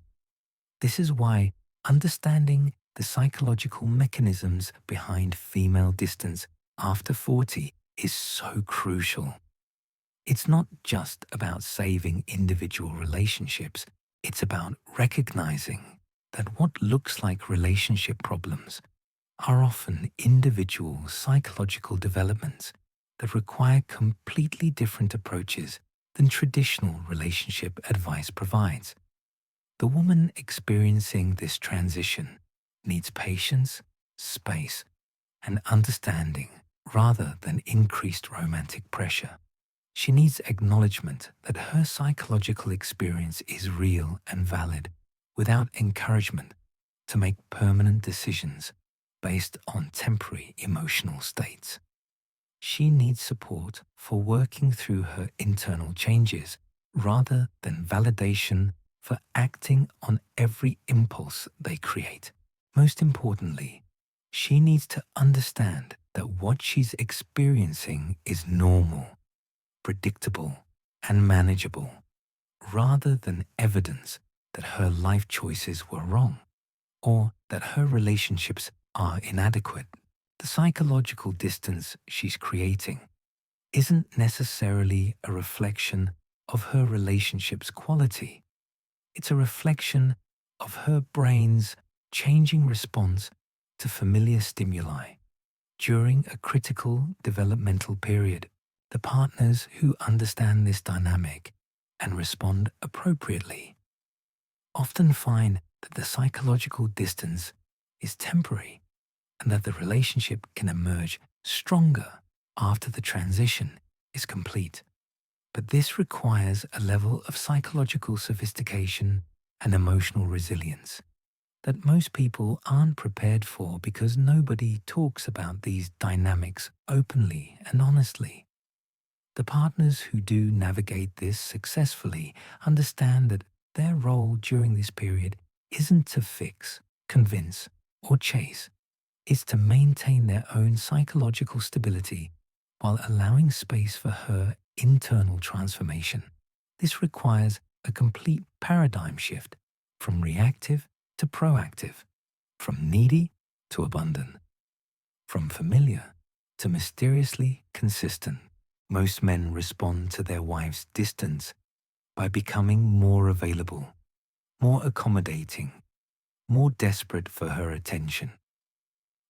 This is why understanding the psychological mechanisms behind female distance after 40 is so crucial. It's not just about saving individual relationships, it's about recognizing that what looks like relationship problems are often individual psychological developments that require completely different approaches than traditional relationship advice provides. The woman experiencing this transition needs patience, space, and understanding rather than increased romantic pressure. She needs acknowledgement that her psychological experience is real and valid without encouragement to make permanent decisions based on temporary emotional states. She needs support for working through her internal changes rather than validation for acting on every impulse they create. Most importantly, she needs to understand that what she's experiencing is normal, predictable, and manageable, rather than evidence that her life choices were wrong or that her relationships are inadequate. The psychological distance she's creating isn't necessarily a reflection of her relationship's quality. It's a reflection of her brain's changing response to familiar stimuli during a critical developmental period. The partners who understand this dynamic and respond appropriately often find that the psychological distance is temporary and that the relationship can emerge stronger after the transition is complete. But this requires a level of psychological sophistication and emotional resilience that most people aren't prepared for because nobody talks about these dynamics openly and honestly. The partners who do navigate this successfully understand that their role during this period isn't to fix, convince, or chase. It's to maintain their own psychological stability while allowing space for her internal transformation. This requires a complete paradigm shift from reactive to proactive, from needy to abundant, from familiar to mysteriously consistent. Most men respond to their wife's distance by becoming more available, more accommodating, more desperate for her attention.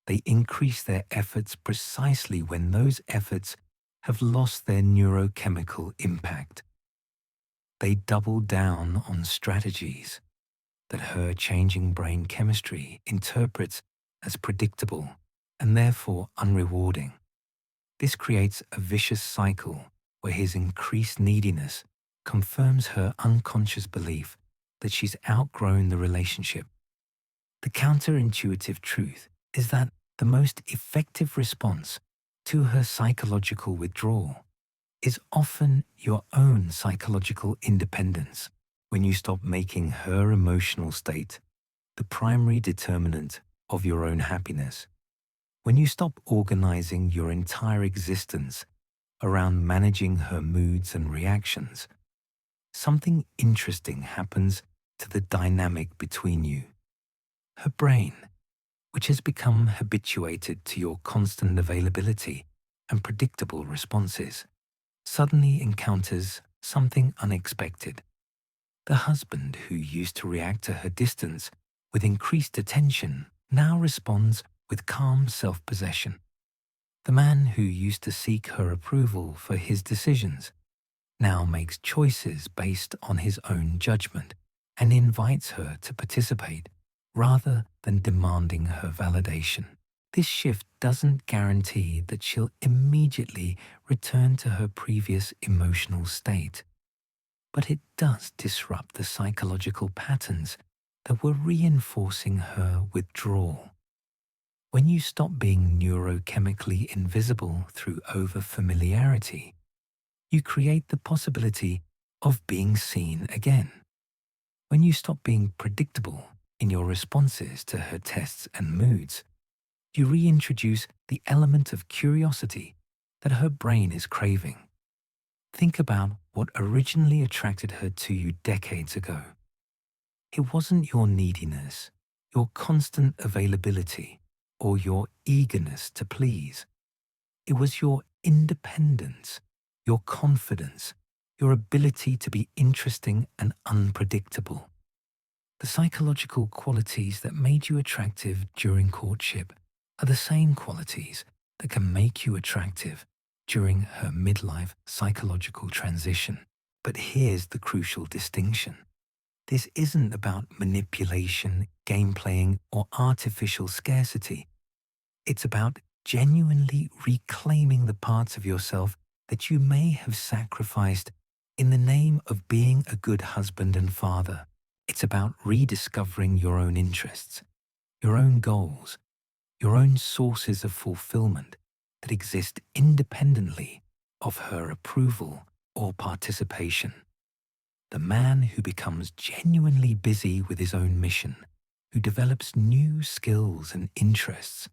They increase their efforts precisely when those efforts have lost their neurochemical impact. They double down on strategies that her changing brain chemistry interprets as predictable and therefore unrewarding. This creates a vicious cycle where his increased neediness confirms her unconscious belief that she's outgrown the relationship. The counterintuitive truth is that the most effective response to her psychological withdrawal is often your own psychological independence. When you stop making her emotional state the primary determinant of your own happiness, when you stop organizing your entire existence around managing her moods and reactions, something interesting happens to the dynamic between you. Her brain, which has become habituated to your constant availability and predictable responses, suddenly encounters something unexpected. The husband who used to react to her distance with increased attention now responds with calm self-possession. The man who used to seek her approval for his decisions now makes choices based on his own judgment and invites her to participate rather than demanding her validation. This shift doesn't guarantee that she'll immediately return to her previous emotional state, but it does disrupt the psychological patterns that were reinforcing her withdrawal. When you stop being neurochemically invisible through over-familiarity, you create the possibility of being seen again. When you stop being predictable in your responses to her tests and moods, you reintroduce the element of curiosity that her brain is craving. Think about what originally attracted her to you decades ago. It wasn't your neediness, your constant availability, or your eagerness to please. It was your independence, your confidence, your ability to be interesting and unpredictable. The psychological qualities that made you attractive during courtship are the same qualities that can make you attractive during her midlife psychological transition. But here's the crucial distinction. This isn't about manipulation, game playing, or artificial scarcity. It's about genuinely reclaiming the parts of yourself that you may have sacrificed in the name of being a good husband and father. It's about rediscovering your own interests, your own goals, your own sources of fulfillment that exist independently of her approval or participation. The man who becomes genuinely busy with his own mission, who develops new skills and interests,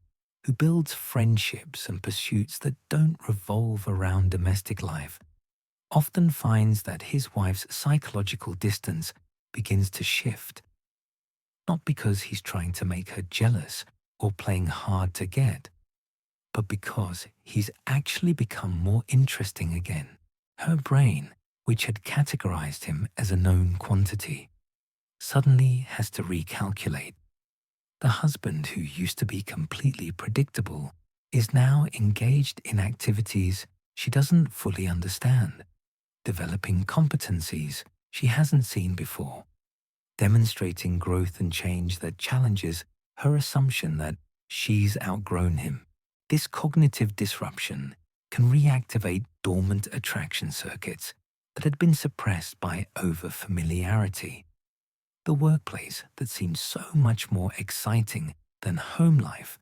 who builds friendships and pursuits that don't revolve around domestic life, often finds that his wife's psychological distance begins to shift, not because he's trying to make her jealous or playing hard to get, but because he's actually become more interesting again. Her brain, which had categorized him as a known quantity, suddenly has to recalculate. The husband who used to be completely predictable is now engaged in activities she doesn't fully understand, developing competencies she hasn't seen before, demonstrating growth and change that challenges her assumption that she's outgrown him. This cognitive disruption can reactivate dormant attraction circuits that had been suppressed by over-familiarity. The workplace that seems so much more exciting than home life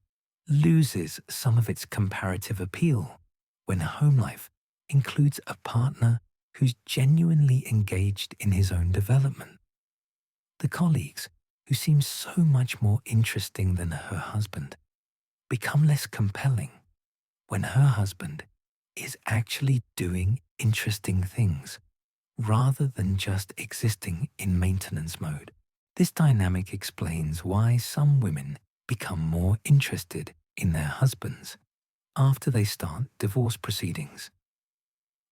loses some of its comparative appeal when home life includes a partner who's genuinely engaged in his own development. The colleagues, who seem so much more interesting than her husband, become less compelling when her husband is actually doing interesting things rather than just existing in maintenance mode. This dynamic explains why some women become more interested in their husbands after they start divorce proceedings.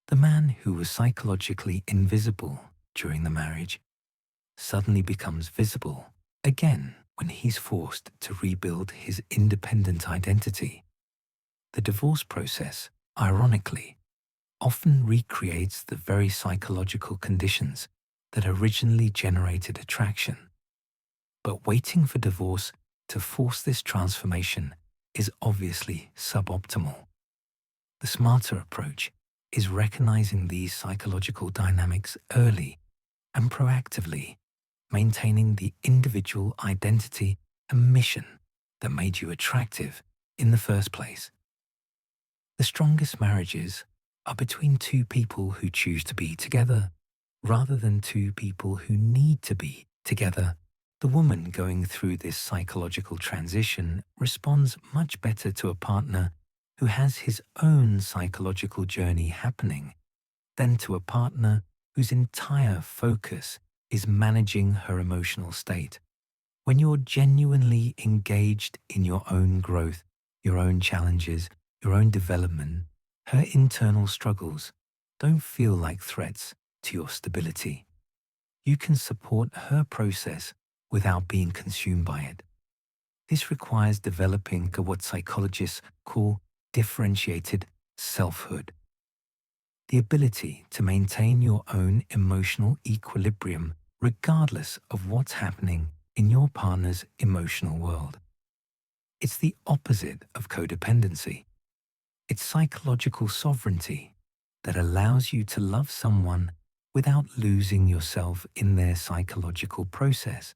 The man who was psychologically invisible during the marriage suddenly becomes visible again when he's forced to rebuild his independent identity. The divorce process, ironically, often recreates the very psychological conditions that originally generated attraction. But waiting for divorce to force this transformation is obviously suboptimal. The smarter approach is recognizing these psychological dynamics early and proactively maintaining the individual identity and mission that made you attractive in the first place. The strongest marriages are between two people who choose to be together rather than two people who need to be together. The woman going through this psychological transition responds much better to a partner who has his own psychological journey happening than to a partner whose entire focus is managing her emotional state. When you're genuinely engaged in your own growth, your own challenges, your own development, her internal struggles don't feel like threats to your stability. You can support her process without being consumed by it. This requires developing what psychologists call differentiated selfhood, the ability to maintain your own emotional equilibrium regardless of what's happening in your partner's emotional world. It's the opposite of codependency. It's psychological sovereignty that allows you to love someone without losing yourself in their psychological process.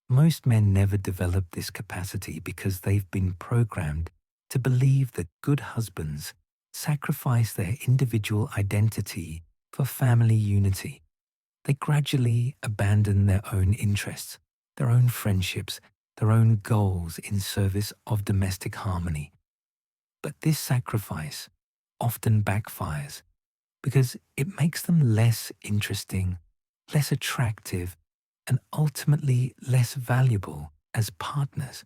Most men never develop this capacity because they've been programmed to believe that good husbands sacrifice their individual identity for family unity. They gradually abandon their own interests, their own friendships, their own goals in service of domestic harmony. But this sacrifice often backfires because it makes them less interesting, less attractive, and ultimately less valuable as partners.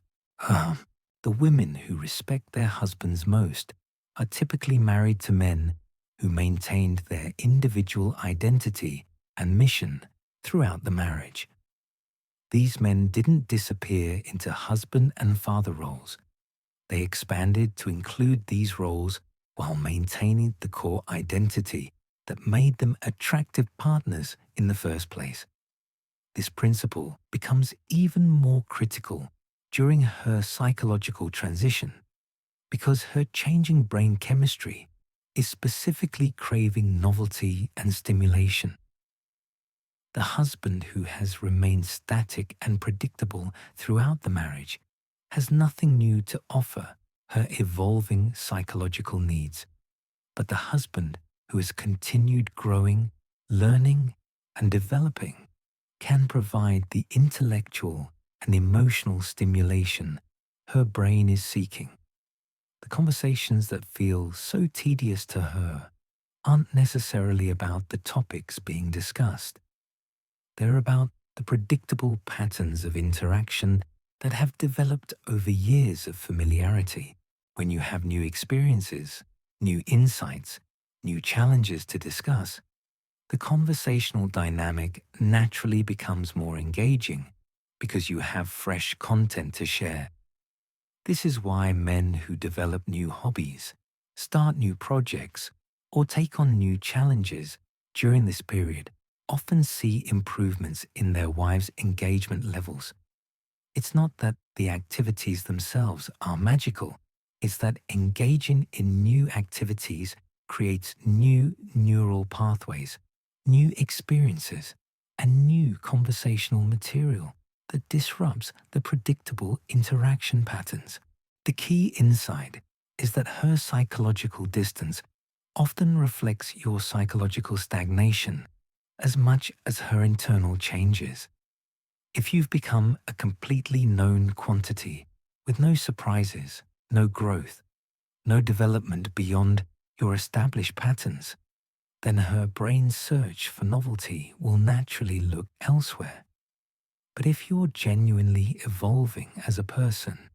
The women who respect their husbands most are typically married to men who maintained their individual identity and mission throughout the marriage. These men didn't disappear into husband and father roles. They expanded to include these roles while maintaining the core identity that made them attractive partners in the first place. This principle becomes even more critical during her psychological transition because her changing brain chemistry is specifically craving novelty and stimulation. The husband who has remained static and predictable throughout the marriage has nothing new to offer her evolving psychological needs. But the husband who has continued growing, learning, and developing can provide the intellectual and emotional stimulation her brain is seeking. The conversations that feel so tedious to her aren't necessarily about the topics being discussed. They're about the predictable patterns of interaction that have developed over years of familiarity. When you have new experiences, new insights, new challenges to discuss, the conversational dynamic naturally becomes more engaging because you have fresh content to share. This is why men who develop new hobbies, start new projects, or take on new challenges during this period often see improvements in their wives' engagement levels. It's not that the activities themselves are magical, it's that engaging in new activities creates new neural pathways, new experiences, and new conversational material that disrupts the predictable interaction patterns. The key insight is that her psychological distance often reflects your psychological stagnation as much as her internal changes. If you've become a completely known quantity with no surprises, no growth, no development beyond your established patterns, then her brain's search for novelty will naturally look elsewhere. But if you're genuinely evolving as a person,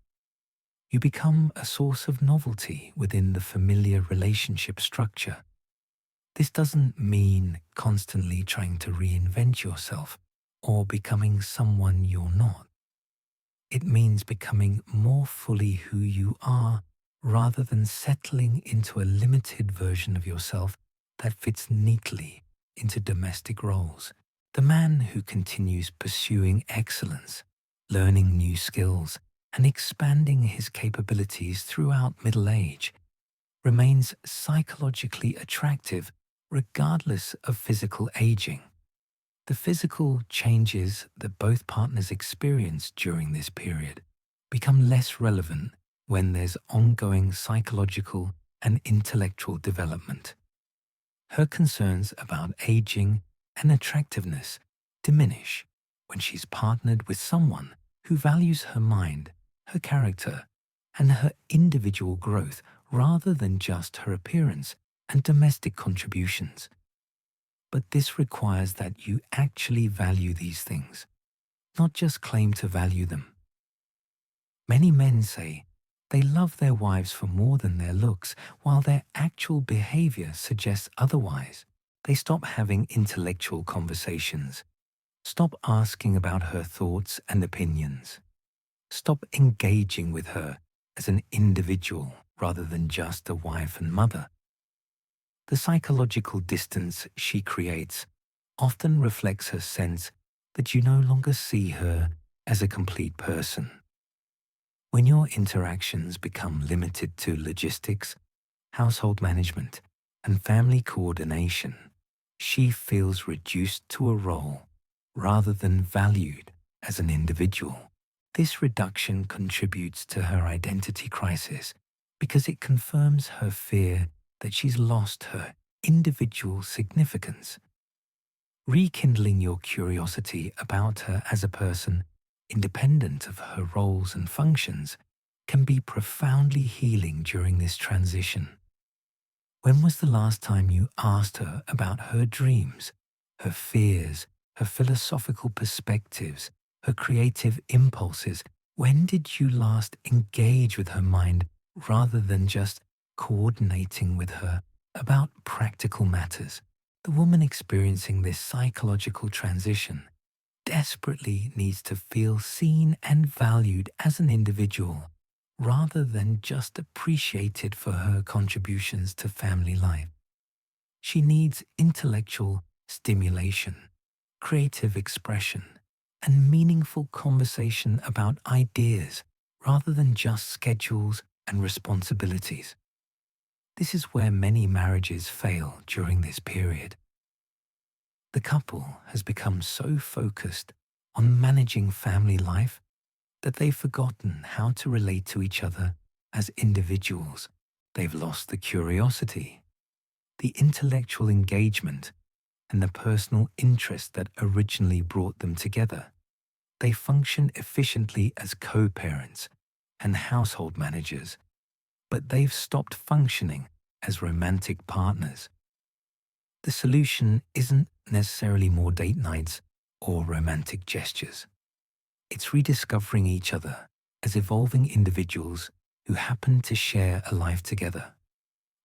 you become a source of novelty within the familiar relationship structure. This doesn't mean constantly trying to reinvent yourself or becoming someone you're not. It means becoming more fully who you are rather than settling into a limited version of yourself that fits neatly into domestic roles. The man who continues pursuing excellence, learning new skills, and expanding his capabilities throughout middle age remains psychologically attractive regardless of physical aging. The physical changes that both partners experience during this period become less relevant when there's ongoing psychological and intellectual development. Her concerns about aging and attractiveness diminish when she's partnered with someone who values her mind, her character, and her individual growth rather than just her appearance and domestic contributions. But this requires that you actually value these things, not just claim to value them. Many men say they love their wives for more than their looks, while their actual behavior suggests otherwise. They stop having intellectual conversations, stop asking about her thoughts and opinions, stop engaging with her as an individual rather than just a wife and mother. The psychological distance she creates often reflects her sense that you no longer see her as a complete person. When your interactions become limited to logistics, household management, and family coordination, she feels reduced to a role rather than valued as an individual. This reduction contributes to her identity crisis because it confirms her fear that she's lost her individual significance. Rekindling your curiosity about her as a person, independent of her roles and functions, can be profoundly healing during this transition. When was the last time you asked her about her dreams, her fears, her philosophical perspectives, her creative impulses? When did you last engage with her mind rather than just coordinating with her about practical matters? The woman experiencing this psychological transition desperately needs to feel seen and valued as an individual, rather than just appreciated for her contributions to family life. She needs intellectual stimulation, creative expression, and meaningful conversation about ideas rather than just schedules and responsibilities. This is where many marriages fail during this period. The couple has become so focused on managing family life that they've forgotten how to relate to each other as individuals. They've lost the curiosity, the intellectual engagement, and the personal interest that originally brought them together. They function efficiently as co-parents and household managers, but they've stopped functioning as romantic partners. The solution isn't necessarily more date nights or romantic gestures. It's rediscovering each other as evolving individuals who happen to share a life together.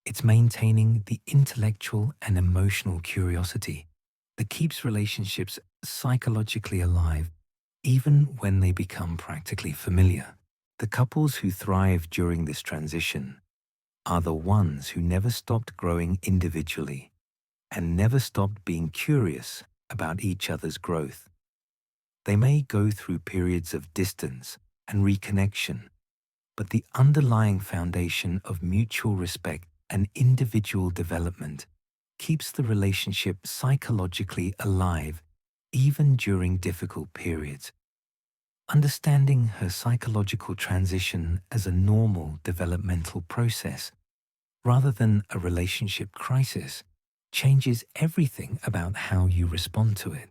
It's maintaining the intellectual and emotional curiosity that keeps relationships psychologically alive even when they become practically familiar. The couples who thrive during this transition are the ones who never stopped growing individually and never stopped being curious about each other's growth. They may go through periods of distance and reconnection, but the underlying foundation of mutual respect and individual development keeps the relationship psychologically alive even during difficult periods. Understanding her psychological transition as a normal developmental process rather than a relationship crisis changes everything about how you respond to it.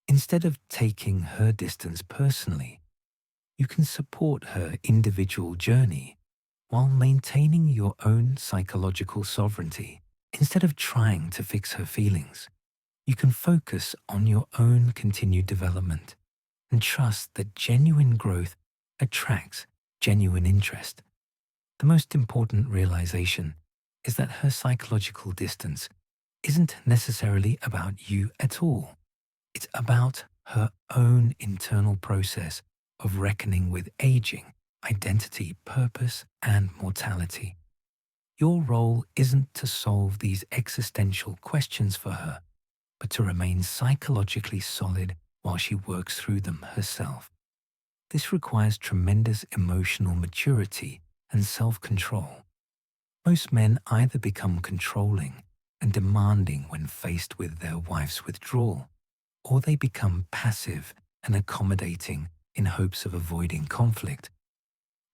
Instead of taking her distance personally, you can support her individual journey while maintaining your own psychological sovereignty. Instead of trying to fix her feelings, you can focus on your own continued development and trust that genuine growth attracts genuine interest. The most important realization is that her psychological distance isn't necessarily about you at all. It's about her own internal process of reckoning with aging, identity, purpose, and mortality. Your role isn't to solve these existential questions for her, but to remain psychologically solid while she works through them herself. This requires tremendous emotional maturity and self-control. Most men either become controlling and demanding when faced with their wife's withdrawal, or they become passive and accommodating in hopes of avoiding conflict.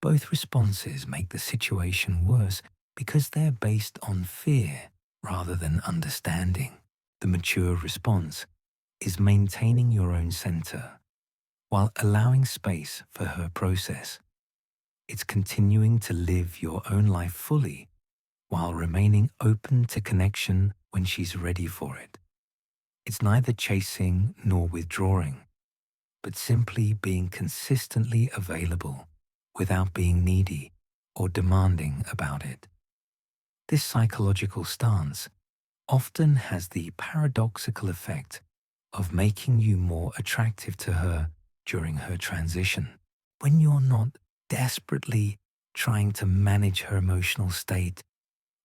Both responses make the situation worse because they're based on fear rather than understanding. The mature response is maintaining your own center while allowing space for her process. It's continuing to live your own life fully while remaining open to connection when she's ready for it. It's neither chasing nor withdrawing, but simply being consistently available without being needy or demanding about it. This psychological stance often has the paradoxical effect of making you more attractive to her during her transition. When you're not desperately trying to manage her emotional state,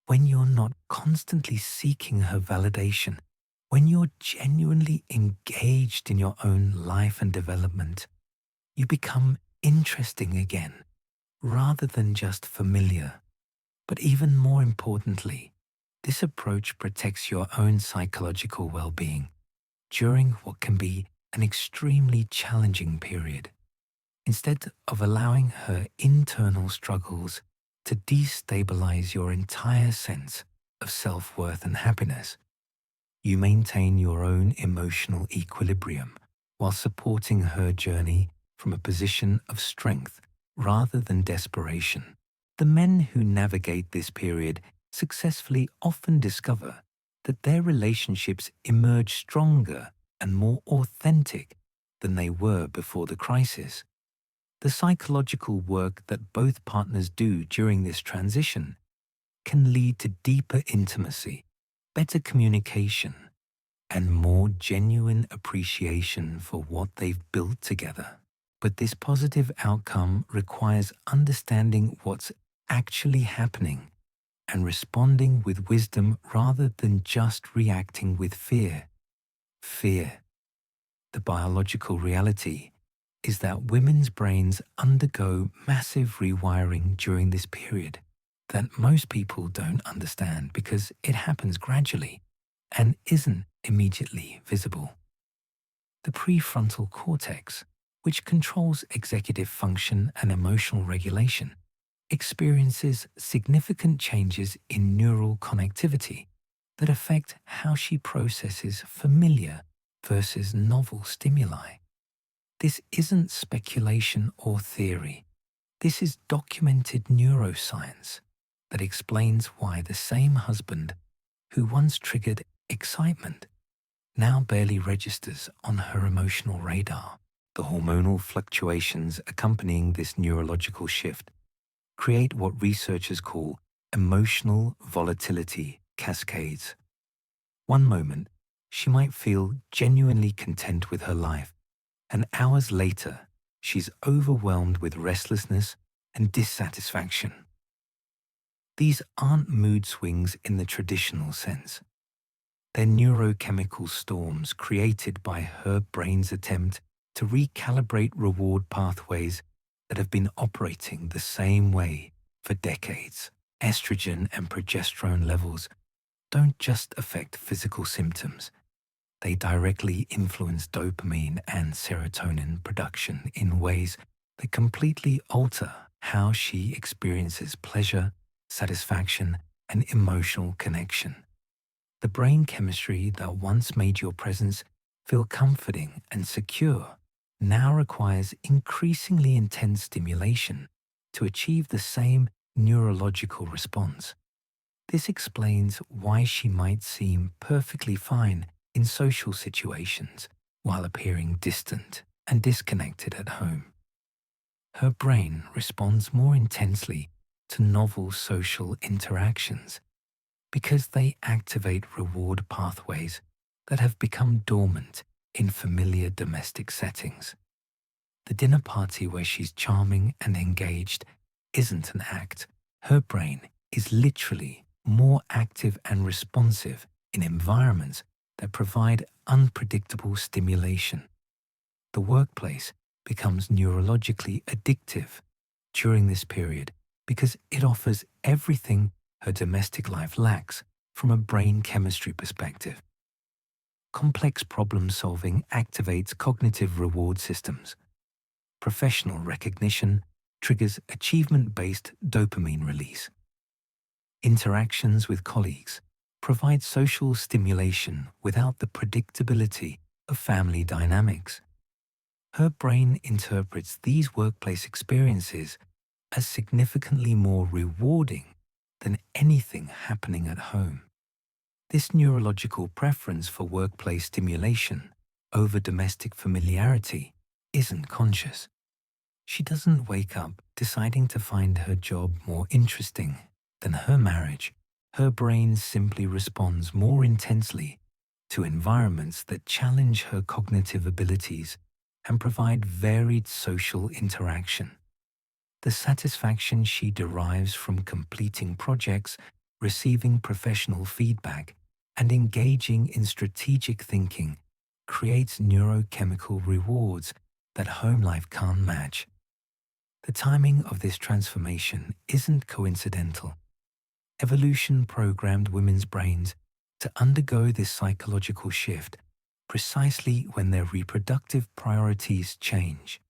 when you're not constantly seeking her validation, when you're genuinely engaged in your own life and development, you become interesting again, rather than just familiar. But even more importantly, this approach protects your own psychological well-being during what can be an extremely challenging period. Instead of allowing her internal struggles to destabilize your entire sense of self-worth and happiness, you maintain your own emotional equilibrium while supporting her journey from a position of strength rather than desperation. The men who navigate this period successfully often discover that their relationships emerge stronger and more authentic than they were before the crisis. The psychological work that both partners do during this transition can lead to deeper intimacy, better communication, and more genuine appreciation for what they've built together. But this positive outcome requires understanding what's actually happening and responding with wisdom rather than just reacting with fear. Fear. The biological reality is that women's brains undergo massive rewiring during this period that most people don't understand because it happens gradually and isn't immediately visible. The prefrontal cortex, which controls executive function and emotional regulation, experiences significant changes in neural connectivity that affect how she processes familiar versus novel stimuli. This isn't speculation or theory. This is documented neuroscience that explains why the same husband who once triggered excitement now barely registers on her emotional radar. The hormonal fluctuations accompanying this neurological shift create what researchers call emotional volatility cascades. One moment, she might feel genuinely content with her life, and hours later, she's overwhelmed with restlessness and dissatisfaction. These aren't mood swings in the traditional sense. They're neurochemical storms created by her brain's attempt to recalibrate reward pathways that have been operating the same way for decades. Estrogen and progesterone levels don't just affect physical symptoms. They directly influence dopamine and serotonin production in ways that completely alter how she experiences pleasure, satisfaction, and emotional connection. The brain chemistry that once made your presence feel comforting and secure now requires increasingly intense stimulation to achieve the same neurological response. This explains why she might seem perfectly fine in social situations while appearing distant and disconnected at home. Her brain responds more intensely to novel social interactions because they activate reward pathways that have become dormant in familiar domestic settings. The dinner party where she's charming and engaged isn't an act. Her brain is literally more active and responsive in environments that provide unpredictable stimulation. The workplace becomes neurologically addictive during this period because it offers everything her domestic life lacks from a brain chemistry perspective. Complex problem solving activates cognitive reward systems. Professional recognition triggers achievement-based dopamine release. Interactions with colleagues provide social stimulation without the predictability of family dynamics. Her brain interprets these workplace experiences as significantly more rewarding than anything happening at home. This neurological preference for workplace stimulation over domestic familiarity isn't conscious. She doesn't wake up deciding to find her job more interesting than her marriage. Her brain simply responds more intensely to environments that challenge her cognitive abilities and provide varied social interaction. The satisfaction she derives from completing projects, receiving professional feedback, and engaging in strategic thinking creates neurochemical rewards that home life can't match. The timing of this transformation isn't coincidental. Evolution programmed women's brains to undergo this psychological shift precisely when their reproductive priorities change.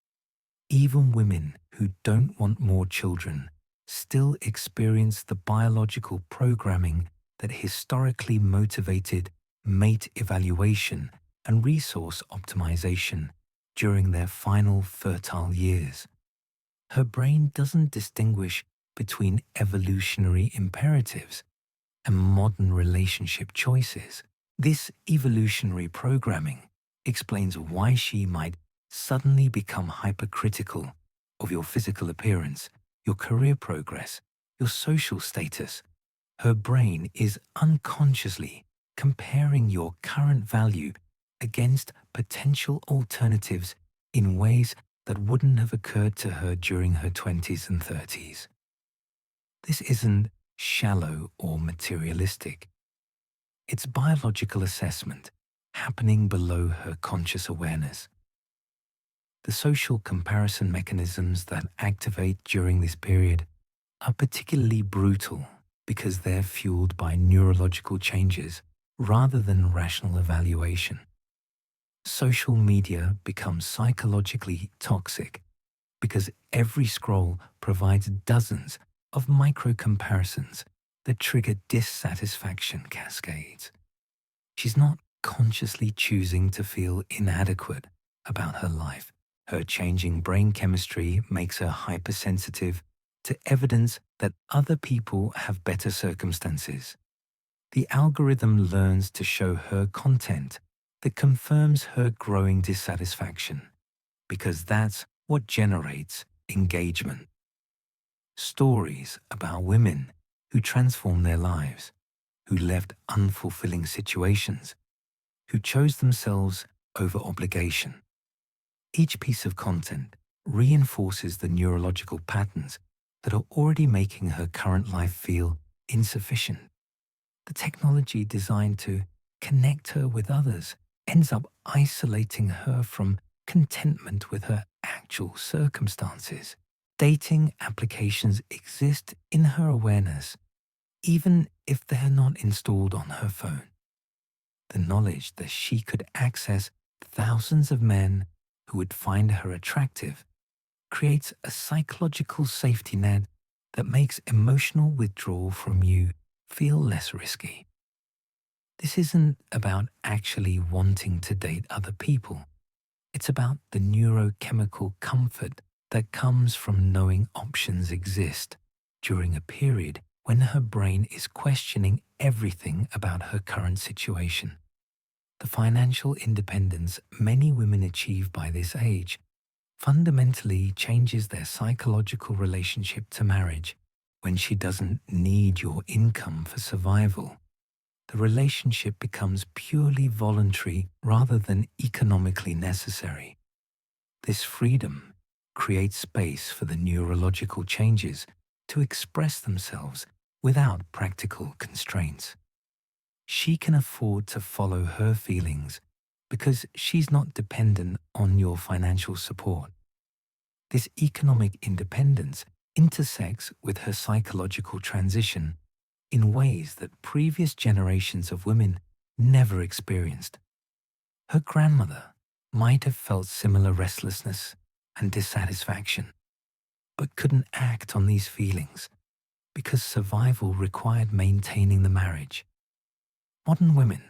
Even women who don't want more children still experience the biological programming that historically motivated mate evaluation and resource optimization during their final fertile years. Her brain doesn't distinguish between evolutionary imperatives and modern relationship choices. This evolutionary programming explains why she might suddenly become hypercritical of your physical appearance, your career progress, your social status. Her brain is unconsciously comparing your current value against potential alternatives in ways that wouldn't have occurred to her during her 20s and 30s. This isn't shallow or materialistic. It's biological assessment happening below her conscious awareness. The social comparison mechanisms that activate during this period are particularly brutal because they're fueled by neurological changes rather than rational evaluation. Social media becomes psychologically toxic because every scroll provides dozens of micro-comparisons that trigger dissatisfaction cascades. She's not consciously choosing to feel inadequate about her life. Her changing brain chemistry makes her hypersensitive to evidence that other people have better circumstances. The algorithm learns to show her content that confirms her growing dissatisfaction, because that's what generates engagement. Stories about women who transformed their lives, who left unfulfilling situations, who chose themselves over obligation. Each piece of content reinforces the neurological patterns that are already making her current life feel insufficient. The technology designed to connect her with others ends up isolating her from contentment with her actual circumstances. Dating applications exist in her awareness, even if they're not installed on her phone. The knowledge that she could access thousands of men who would find her attractive creates a psychological safety net that makes emotional withdrawal from you feel less risky. This isn't about actually wanting to date other people. It's about the neurochemical comfort that comes from knowing options exist during a period when her brain is questioning everything about her current situation. The financial independence many women achieve by this age fundamentally changes their psychological relationship to marriage. When she doesn't need your income for survival, the relationship becomes purely voluntary rather than economically necessary. This freedom creates space for the neurological changes to express themselves without practical constraints. She can afford to follow her feelings because she's not dependent on your financial support. This economic independence intersects with her psychological transition in ways that previous generations of women never experienced. Her grandmother might have felt similar restlessness and dissatisfaction, but couldn't act on these feelings because survival required maintaining the marriage. Modern women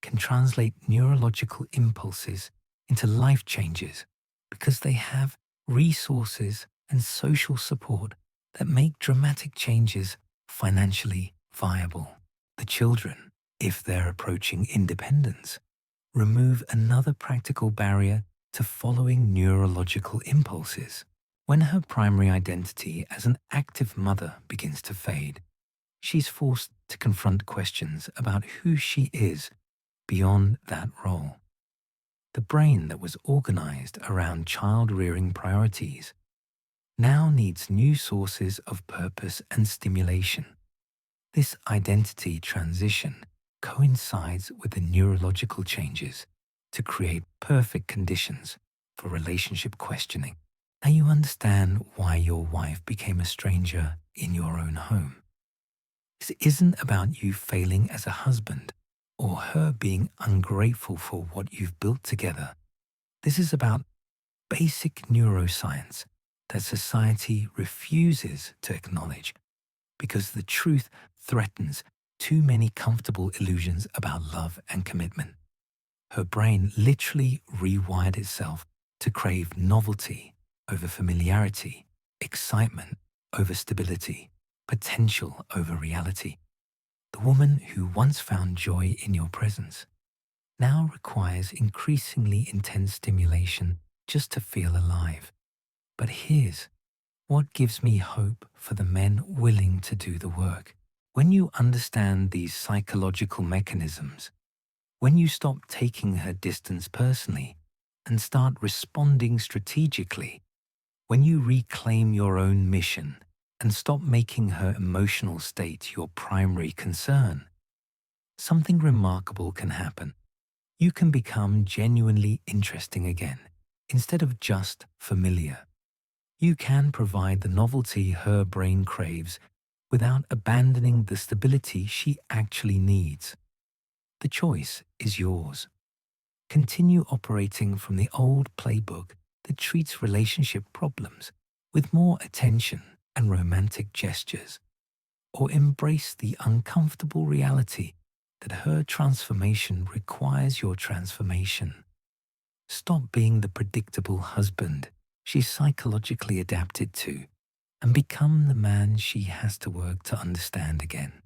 can translate neurological impulses into life changes because they have resources and social support that make dramatic changes financially viable. The children, if they're approaching independence, remove another practical barrier to following neurological impulses. When her primary identity as an active mother begins to fade, she's forced to confront questions about who she is beyond that role. The brain that was organized around child-rearing priorities now needs new sources of purpose and stimulation. This identity transition coincides with the neurological changes to create perfect conditions for relationship questioning. Now you understand why your wife became a stranger in your own home. This isn't about you failing as a husband or her being ungrateful for what you've built together. This is about basic neuroscience that society refuses to acknowledge because the truth threatens too many comfortable illusions about love and commitment. Her brain literally rewired itself to crave novelty over familiarity, excitement over stability, potential over reality. The woman who once found joy in your presence now requires increasingly intense stimulation just to feel alive. But here's what gives me hope for the men willing to do the work. When you understand these psychological mechanisms, when you stop taking her distance personally and start responding strategically, when you reclaim your own mission and stop making her emotional state your primary concern, something remarkable can happen. You can become genuinely interesting again, instead of just familiar. You can provide the novelty her brain craves without abandoning the stability she actually needs. The choice is yours. Continue operating from the old playbook that treats relationship problems with more attention and romantic gestures, or embrace the uncomfortable reality that her transformation requires your transformation. Stop being the predictable husband she's psychologically adapted to and become the man she has to work to understand again.